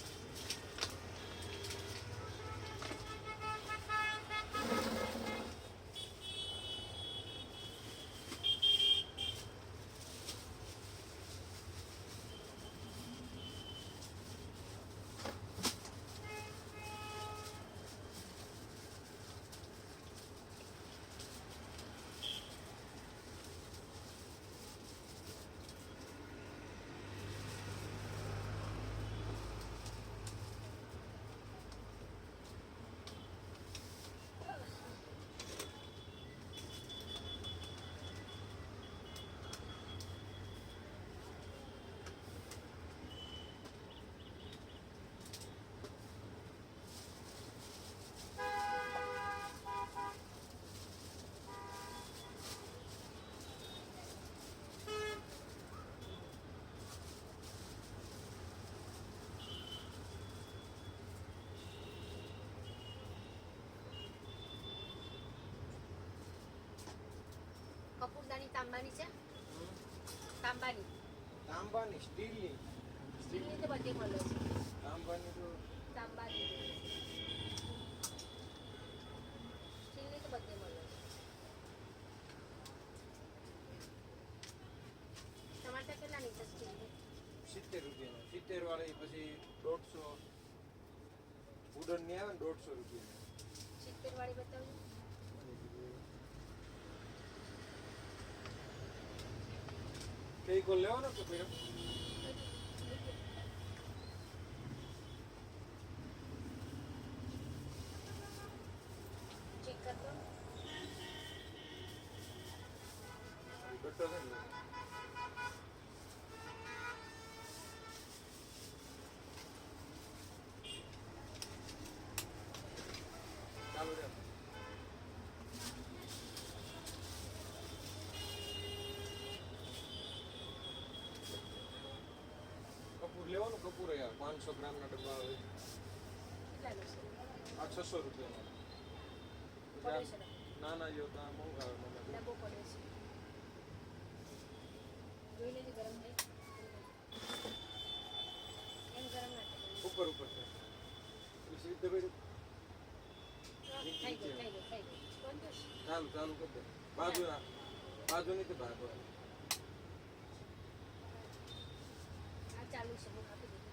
[SPEAKER 6] કપૂરદાની તાંબાની છે તાંબાની
[SPEAKER 2] તાંબાની, સ્ટીલની.
[SPEAKER 6] સ્ટીલની તો બધી મળે છે
[SPEAKER 2] તાંબાની તો
[SPEAKER 6] તાંબાની સ્ટીલની તો બધી મળે છે તમારે ત્યાં કેટલાની છે સ્ટીલની
[SPEAKER 2] 70 રૂપિયાની. 70 વાળી, પછી 150. વુડનની આવે ને 150 રૂપિયાની.
[SPEAKER 6] 70 વાળી બતાવજો
[SPEAKER 2] કઈ કોલ લેવાનો કે ભાઈ?
[SPEAKER 6] ચેક કર દો
[SPEAKER 2] ઘટો છે ને. ચાલુ રહે. કપૂર લેવાનું. કપૂર યાર 500 ગ્રામના ડબ્બા આવે.
[SPEAKER 6] કેટલાનું છે
[SPEAKER 2] આ 600 રૂપિયાનો.
[SPEAKER 6] પડે છે
[SPEAKER 2] નાના જેવો તો આ મોંઘા આવે મને.
[SPEAKER 6] ડબ્બો પડે છે જોઈ લેજે ગરમ થાય એમ ગરમ ના થાય
[SPEAKER 2] ઉપર ઉપર છે. એ સીધે ભાઈ
[SPEAKER 6] થઈ ગયું થઈ ગયું થઈ ગયું બંધ છે
[SPEAKER 2] ચાલુ ચાલુ કરી દે. બાજુની તો ભાગો.
[SPEAKER 6] આ ચાલુ છે હું આપી દઉં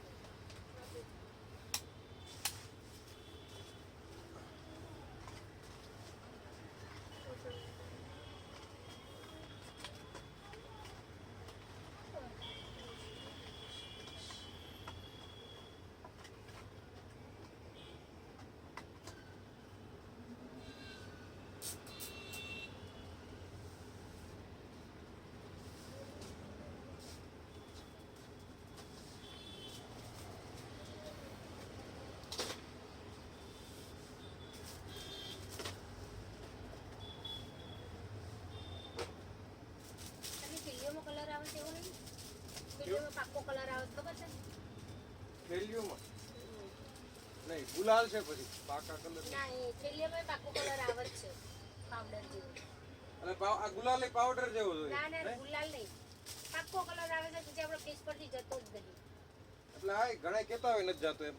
[SPEAKER 6] ફિલ્મમાં કલર આવે છે એવું નહીં ફિલ્મમાં પાક્કો કલર આવે છે ખબર છે
[SPEAKER 2] વેલ્યુમાં નહીં, ગુલાલ છે પછી પાકા કલર.
[SPEAKER 6] ના એ ફિલ્મમાં પાક્કો કલર આવે જ છે પાવડર જેવું
[SPEAKER 2] અને આ ગુલાલ પાવડર જેવો જોઈએ.
[SPEAKER 6] ના ના ગુલાલ નહીં પાક્કો કલર આવે છે પછી આપણે ફેસ પરથી જતો જ નહીં
[SPEAKER 2] એટલે આ ઘણા કહેતા હોય નથી જાતો એમ.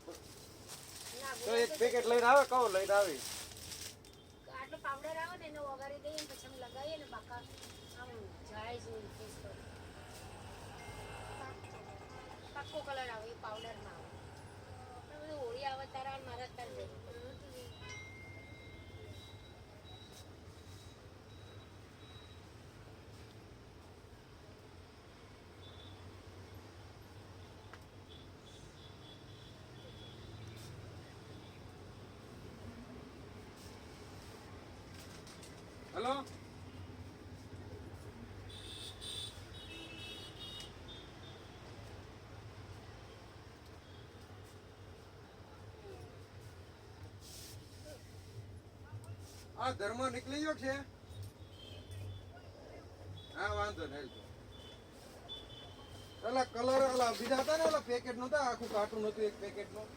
[SPEAKER 6] ના
[SPEAKER 2] તો એક પેકેટ લઈને આવે, કહો લઈને આવે.
[SPEAKER 6] આટલો પાવડર આવે ને એને વગાડી દઈએ ને પછી આમ લગાવીએ ને બાકા આમ જાય જેવું ફેસ પર પાક્કો કલર આવે એ પાવડર ના આવે બધું હોળી આવે તારા મારા તાર જરૂર પડે
[SPEAKER 2] હલો. આ ધર્મ નીકળી ગયો છે. હા વાંધો નહીં. ઓલા કલર ઓલા બીજા હતા ને, ઓલા પેકેટ નતા, આખું કાર્ટૂન હતું એક પેકેટ નું.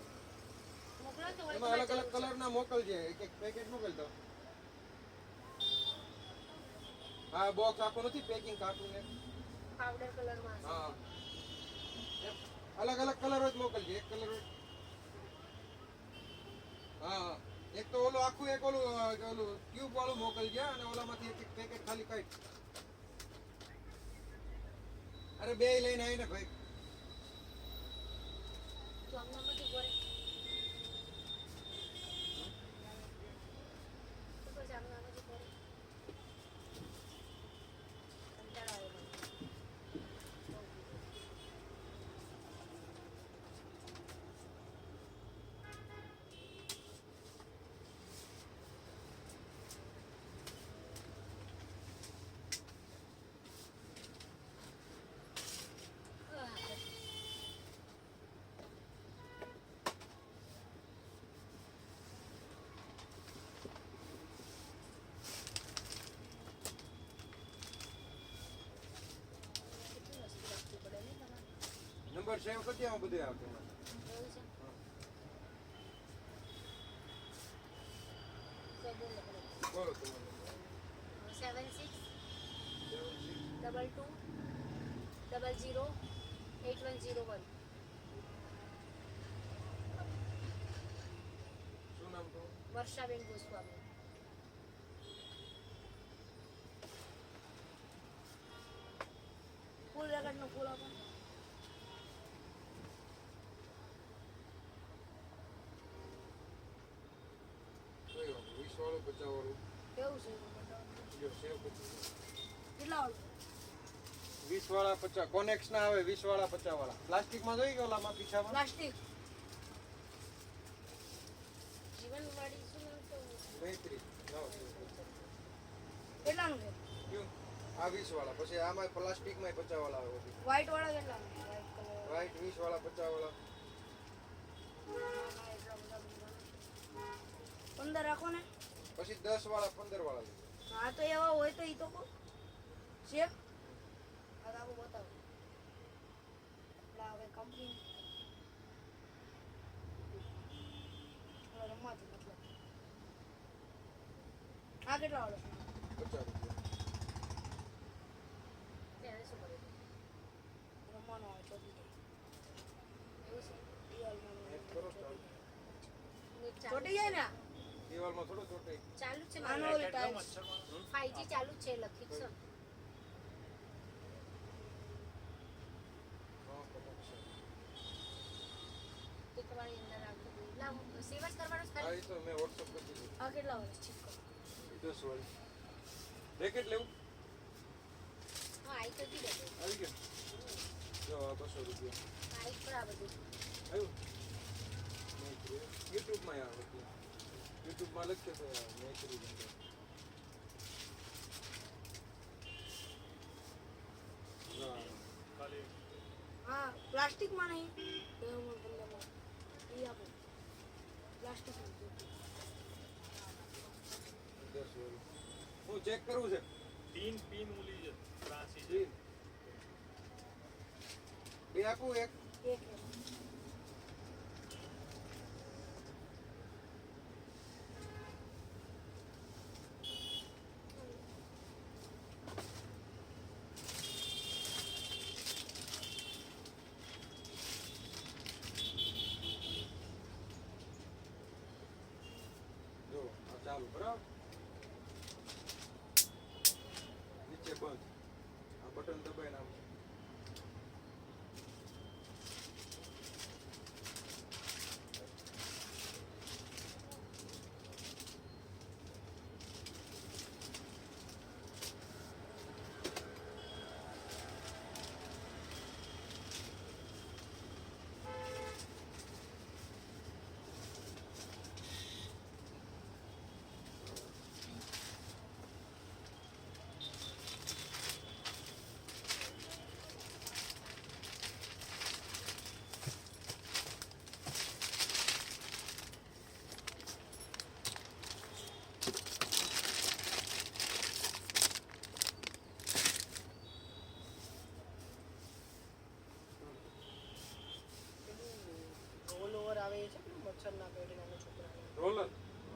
[SPEAKER 6] મોકલો તો
[SPEAKER 2] એમાં અલગ અલગ કલર ના મોકલજે, એક એક પેકેટ મોકલજો. હા બોક્સ આખું નથી, પેકિંગ કાર્ટૂન.
[SPEAKER 6] પાવડર કલરમાં
[SPEAKER 2] હા અલગ અલગ કલર જ મોકલજે. એક કલર હા હા એક તો ઓલું આખું એક ઓલું ટ્યુબ વાળું મોકલજે અને ઓલામાંથી એક પેકેટ ખાલી કાઢ. અરે બે લઈને આવીને ભાઈ.
[SPEAKER 7] તો આમનામાં જ ઉભો રહે. તો પછી આમનામાં જ ઉભો રહે. કંટાળો આવે મને. કેટલી વસ્તુ રાખવી પડે ને તમારે.
[SPEAKER 2] નંબર સેવ કરી દે, બધું આવશે.
[SPEAKER 7] એવું છે. તો બોલો બોલો.
[SPEAKER 2] બોલો તમારો
[SPEAKER 7] 76 22 00 8101.
[SPEAKER 2] શું નામ તો?
[SPEAKER 7] વર્ષાબેન ગોસ્વામી. ફૂલ રેકર્ડનો ફૂલ આપો.
[SPEAKER 2] કઈ વાંધો? 20 વાળું 50 વાળું
[SPEAKER 7] કેવું છે
[SPEAKER 2] જો સેવ કરી દો.
[SPEAKER 7] કેટલા વાળું?
[SPEAKER 2] 20 વાળા 50 કોનેક્સ ના આવે, 20 વાળા 50 વાળા પ્લાસ્ટિકમાં જોઈ ગયો ઓલામાં પીછામાં.
[SPEAKER 7] પ્લાસ્ટિક જીવનવાળી શું નામ તો
[SPEAKER 2] મૈત્રી લાવો.
[SPEAKER 7] કેટલાનું છે?
[SPEAKER 2] ક્યું? આ 20 વાળા, પછી આમાં પ્લાસ્ટિકમાં 50 વાળા આવે બધી.
[SPEAKER 7] વ્હાઈટ વાળા કેટલાનું? વ્હાઈટ કલર
[SPEAKER 2] વ્હાઈટ 20 વાળા 50 વાળા.
[SPEAKER 7] 15 રાખો ને.
[SPEAKER 2] પછી 10 વાળા 15 વાળા લે.
[SPEAKER 7] હા તો એવા હોય તો ઈ તો કહો. શેપ આ તો આપો બતાવો. આપણે હવે કંપની રમવાથી મતલબ. આ કેટલા વાળો છે?
[SPEAKER 2] 50 રૂપિયા.
[SPEAKER 7] તેને શું કરે? રમવાનો આવે ચોટી જાય. એવું છે? દિવાલમાં
[SPEAKER 2] એક કરો ચાલુ.
[SPEAKER 7] ચોટી જાય ને આ?
[SPEAKER 2] દિવાલમાં થોડું ચોટે.
[SPEAKER 7] ચાલુ જ છે
[SPEAKER 8] આ
[SPEAKER 7] માનો
[SPEAKER 8] કેટલો
[SPEAKER 7] ટાઈલ્સ
[SPEAKER 8] મચ્છરમાં?
[SPEAKER 7] 5G ચાલુ જ છે લખી છે.
[SPEAKER 2] હા કદાચ છે.
[SPEAKER 7] તો તમારી અંદર રાખો. લાવ સેવ જ કરવાનો છે
[SPEAKER 2] હા
[SPEAKER 7] ખાલી.
[SPEAKER 2] એ તો મેં વોટ્સઅપ કરી દીધું.
[SPEAKER 7] આ કેટલા વર્ષ ઠીક કરો.
[SPEAKER 2] 10 વાળી રેકેટ લેવું
[SPEAKER 7] હા આઈ તો દીધે છે.
[SPEAKER 2] આવી ગયું. જો આ 200 રૂપિયા
[SPEAKER 7] આઈ પર આ બધું.
[SPEAKER 2] આવ્યું. યુટ્યુબમાં આવે છે. યુટ્યુબમાં લખશે તો મૈત્રી બંદર. ના
[SPEAKER 8] ખાલી
[SPEAKER 7] હા પ્લાસ્ટિકમાં નહીં દેવમાં બંધામાં એ આપો પ્લાસ્ટિકમાં
[SPEAKER 2] 10 વાળી હું ચેક કરવું છે.
[SPEAKER 8] પિન ઓલી છે ત્રાસી છે.
[SPEAKER 2] જી. બે આપું એક.
[SPEAKER 7] એક
[SPEAKER 2] જો આ ચાલુ બરાબર. નીચે બંધ. આ બટન દબાઈને આમ
[SPEAKER 7] રોલ ઓવર આવે છે ને મચ્છર ના પેટે નાના છોકરાને
[SPEAKER 2] રોલર.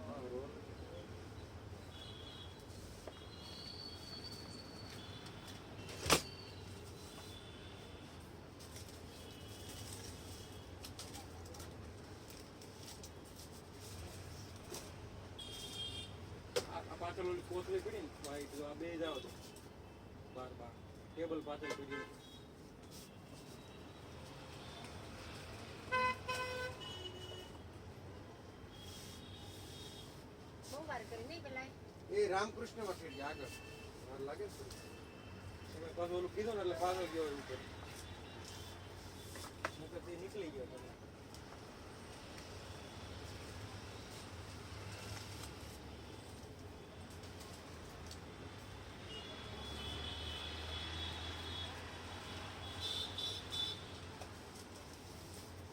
[SPEAKER 2] હા રોલર. પાછળ ઓલી કોથળી પડી ને વાઈટ આ બે જાવ તો બાર ટેબલ પાછળ પડી
[SPEAKER 6] બહુ વાર કરી નહીં પેલા
[SPEAKER 2] એ રામકૃષ્ણ માં ઠેર આગળ વાર લાગે ને થોડી. તમે પાછું ઓલું કીધું ને એટલે પાછળ ગયો એવું કરી નકર તે નીકળી ગયો તમે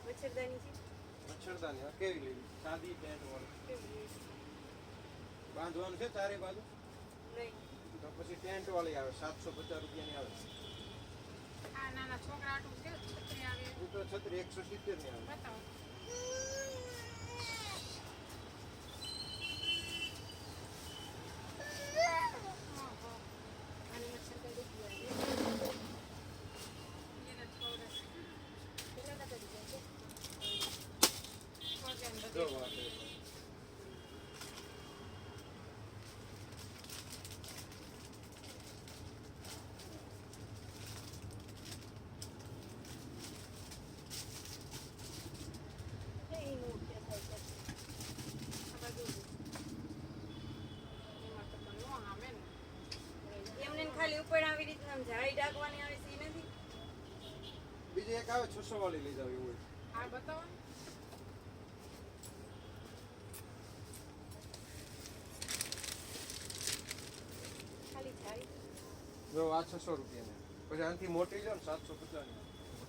[SPEAKER 4] મચ્છરદાની છે
[SPEAKER 2] મચ્છરદાની આ કેવી લેવી સાદી ટેન્ટ વાળી બાંધવાનું છે ચારે બાજુ
[SPEAKER 4] નહીં
[SPEAKER 2] તો પછી ટેન્ટ વાળી આવે 750 રૂપિયાની આવે
[SPEAKER 6] આ નાના છોકરા આટલું છે છત્રી આવે
[SPEAKER 2] એ તો છત્રી 170 ની આવે
[SPEAKER 6] બતાવો આની મચ્છર કઈ દેખી આવે એને થોડે
[SPEAKER 7] કેટલા ટકા દીધા છે
[SPEAKER 6] થોડે
[SPEAKER 2] જો વાત એ.
[SPEAKER 7] એનું ઉપયોગ થાય છે
[SPEAKER 6] આ બાજુ એમાં તો નો આવે ને
[SPEAKER 4] એમને ને ખાલી ઉપર આવી રીતના આમ જાળી ઢાંકવાની આવે છે ઈ નથી
[SPEAKER 2] બીજી એક આવે 600 વાળી લઈ જાવ એવું હોય
[SPEAKER 6] આ બતાવો ને.
[SPEAKER 4] ખાલી જાળી
[SPEAKER 2] જો આ 600 રૂપિયાની પછી આનાથી મોટી લો ને 750 ની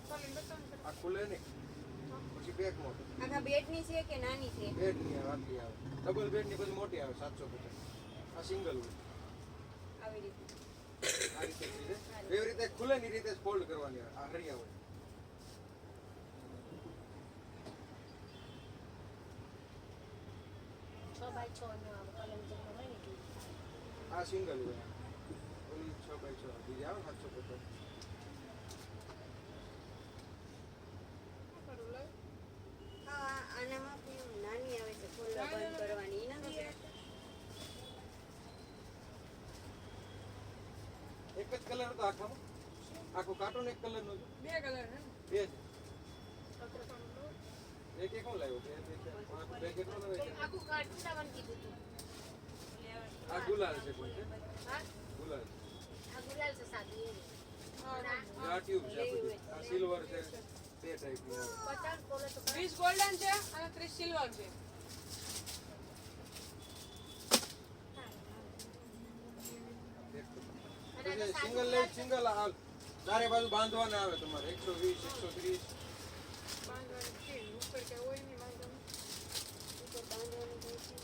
[SPEAKER 6] ખોલીને બતાવો ને
[SPEAKER 2] આ ખુલે ને પછી બેગ મોટી
[SPEAKER 4] આખા બેડની છે કે નાની છે
[SPEAKER 2] બેડ ની આવે આટલી આવે ડબલ બેડ ની પછી મોટી આવે 750 આ સિંગલ હોય
[SPEAKER 4] આવી રીતે
[SPEAKER 2] આ રીતે થઈ જાય. એવી રીતે ખુલે ની રીતે ફોલ્ડ કરવાની આવે આ હરિયા હોય
[SPEAKER 7] 6x6 નો આવે કલમ જેટલો હોય ને એટલે.
[SPEAKER 2] આ સિંગલ હોય ઓલી 6x6 બીજી આવે 750
[SPEAKER 6] શું કરું લઈ
[SPEAKER 4] હા આનામાં પેલું નાની આવે છે ખોલવા બંધ કરવાની ઈ નથી આવતી?
[SPEAKER 2] એક જ કલર હતો આખામાં આખો કાર્ટૂન એક કલર નો
[SPEAKER 6] બે કલર હે ને
[SPEAKER 2] બે જ
[SPEAKER 6] પત્રકાનું લો.
[SPEAKER 2] એક એક હું લાવ્યો બે બે કેટલો લાવ્યો
[SPEAKER 7] આખું કાર્ટૂન લાવવાનું કીધું તું
[SPEAKER 2] આ ગુલાલ છે કોઈ છે
[SPEAKER 7] હા
[SPEAKER 2] ગુલાલ
[SPEAKER 7] આ ગુલાલ છે સાદું એ
[SPEAKER 2] આ ટ્યુબ છે આ બધી આ સિલ્વર છે બે ટાઈપની આવે
[SPEAKER 7] 50 બોલે તો
[SPEAKER 6] 20 ગોલ્ડન છે અને 30 સિલ્વર છે
[SPEAKER 7] અને
[SPEAKER 2] સિંગલ લેગ સિંગલ આ ચારે બાજુ બાંધવાના આવે તમારે 120 130
[SPEAKER 6] બાંધવાનું છે ઉપર કે હોય નહીં બાંધવાનું
[SPEAKER 4] ઉપર બાંધવાનું થાય છે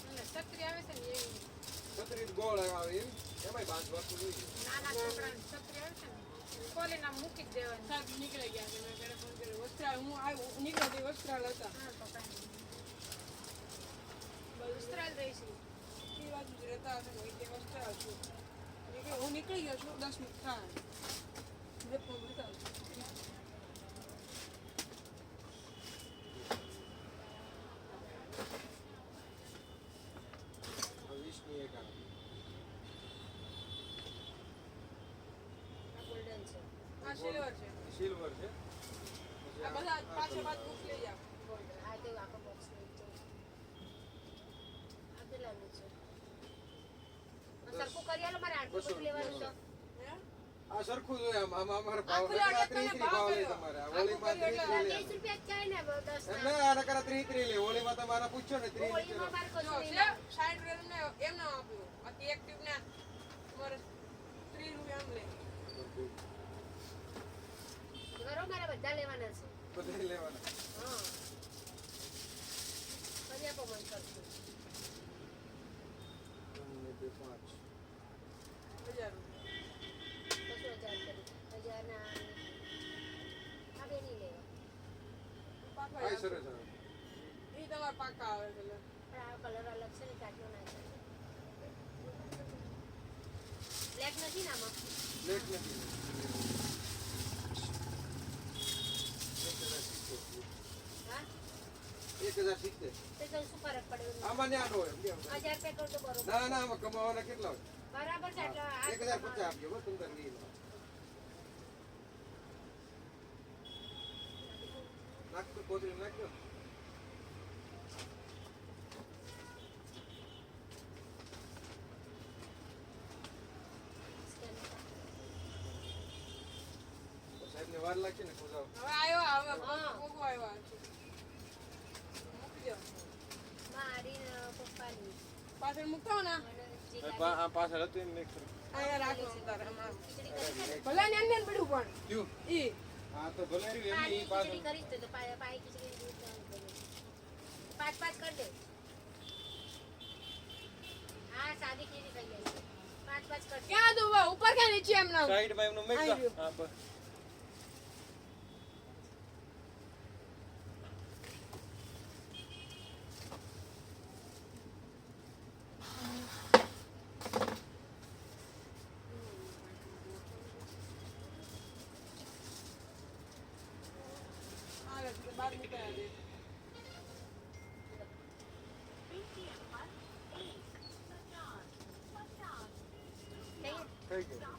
[SPEAKER 6] અને છત્રી આવે છે ને એવી
[SPEAKER 2] 36 ગોળ આવે એવી એમાંય બાંધવાનું જોઈએ
[SPEAKER 6] નાના છોકરાની છત્રી આવે છે ને ખોલીને આમ મૂકી જ દેવાની સાહેબ નીકળી ગયા છે મેં ઘરે ફોન કર્યો વસ્ત્રાલ હું આવ્યું નીકળતી વસ્ત્રાલ હતા હા તો કાંઈ વસ્ત્રાલ રહીશું એ બાજુ જ રહેતા હશે ને તે વસ્ત્રાલ છું હું નીકળી ગયો છું 10 મિનિટ થાય મેં ફોન બતાવજો
[SPEAKER 2] આ 20 ની એક આવે
[SPEAKER 7] આ ગોલ્ડન છે
[SPEAKER 6] આ સિલ્વર છે
[SPEAKER 2] સિલ્વર છે પછી
[SPEAKER 6] આ બધા પાછળ બાદ બુક લઈ જાવ
[SPEAKER 7] ગોલ્ડન આ તો આખો બોક્સ લઈ જાઉં આ કેટલાનું છે સરખું કરી આલો મારે આટલું બધું લેવાનું છે
[SPEAKER 6] હે
[SPEAKER 2] આ સરખું જોઈએ આમ અમારે ભાવ
[SPEAKER 6] આખું લેવા
[SPEAKER 2] ત્રીસ
[SPEAKER 6] તમે
[SPEAKER 2] ભાવ લે
[SPEAKER 6] ભાવ
[SPEAKER 2] તમારે આ
[SPEAKER 6] આખું
[SPEAKER 2] હોળીમાં
[SPEAKER 6] કર્યું
[SPEAKER 2] 30
[SPEAKER 6] એટલે
[SPEAKER 2] લે
[SPEAKER 7] 30 રૂપિયા જ ચાય ને 10
[SPEAKER 2] એમ ના આના કરા 30 લે હોળીમાં તમારે પૂછ્યો ને 30
[SPEAKER 7] હોળીમાં મારે કશું
[SPEAKER 6] જો
[SPEAKER 7] નહીં
[SPEAKER 6] છે 60 રૂપિયા એમ ના આપ્યું બાકી એક ટ્યુબ ના તમારે 30 રૂપિયા આમ લે
[SPEAKER 7] ઘરો મારે બધા લેવાના છે
[SPEAKER 2] બધે લેવાના
[SPEAKER 7] હા કરી આપો મન કરશું
[SPEAKER 2] 1 2 5
[SPEAKER 6] 1000 રૂપિયા
[SPEAKER 7] કશું 1000 કરી 1000 ના આ બે નહીં લેવા
[SPEAKER 6] પાકા
[SPEAKER 2] આ સરસ આવે
[SPEAKER 6] ઈ તમારા પાકા આવે છે
[SPEAKER 7] પણ આ કલર અલગ છે ને કાઢ્યો ના છે બ્લેક નથી ને આમાં
[SPEAKER 2] પ્લેટ નથી
[SPEAKER 7] હા
[SPEAKER 2] 1070.
[SPEAKER 7] તે તો શું ફરક પડે
[SPEAKER 2] આમાં ન્યા નો હોય, લ્યો.
[SPEAKER 7] 1000 રૂપિયા કર તો બરોબર
[SPEAKER 2] ના ના આમાં કમાવાના કેટલા હોય?
[SPEAKER 7] બરાબર છે એટલે આ
[SPEAKER 2] 1050 આપજો બસ તમને લઈ લો. નાખતો કોથળી નાખજો. સાહેબને વાર લાગશે ને ખોજાવ.
[SPEAKER 4] હવે આવ્યો હવે
[SPEAKER 7] હા.
[SPEAKER 4] કોકો આવ્યો છે. મૂકી દો
[SPEAKER 7] મારી ને પપ્પાની
[SPEAKER 4] પાછળ મૂકતો ને
[SPEAKER 7] અને જે
[SPEAKER 2] આ પાછળ હતું એમ મેક
[SPEAKER 4] અહીંયા રાખો અંતર હમણાં
[SPEAKER 7] ખીચડી કરી
[SPEAKER 4] ભલે ને અંદર પડ્યું પણ
[SPEAKER 2] ક્યું?
[SPEAKER 4] ઈ
[SPEAKER 2] હા તો ભલે રહ્યું એમ
[SPEAKER 7] પાણી
[SPEAKER 2] ઈ પાછળ.
[SPEAKER 7] ખીચડી કરી તો પાઈ ખીચડી દૂધ ચાલુ કરી. પાંચ કરી દે હા સાદી ખીચડી થઈ જાય છે. પાંચ કર
[SPEAKER 4] ક્યાં દો ઉપર કે નીચે એમ ના
[SPEAKER 2] સાઈડમાં એમનું મેક
[SPEAKER 4] આવી ગયું.
[SPEAKER 2] હા બસ.
[SPEAKER 4] આવે છે બાર મૂકાયા છે
[SPEAKER 2] થઈ ગયું.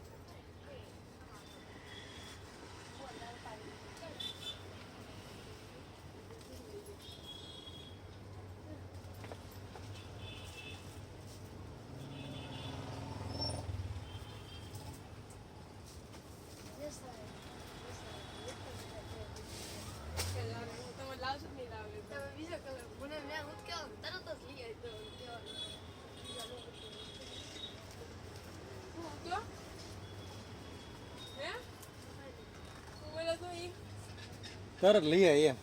[SPEAKER 4] તમે લાવશો કે નહીં લાવે
[SPEAKER 5] તમે બીજો કલર મને મેં હું કેવો તરત જ લઈ આવી તો કેવો
[SPEAKER 4] શું તો હે શું બોલો તો ઈ
[SPEAKER 2] તરત લઈ આવીએ એમ.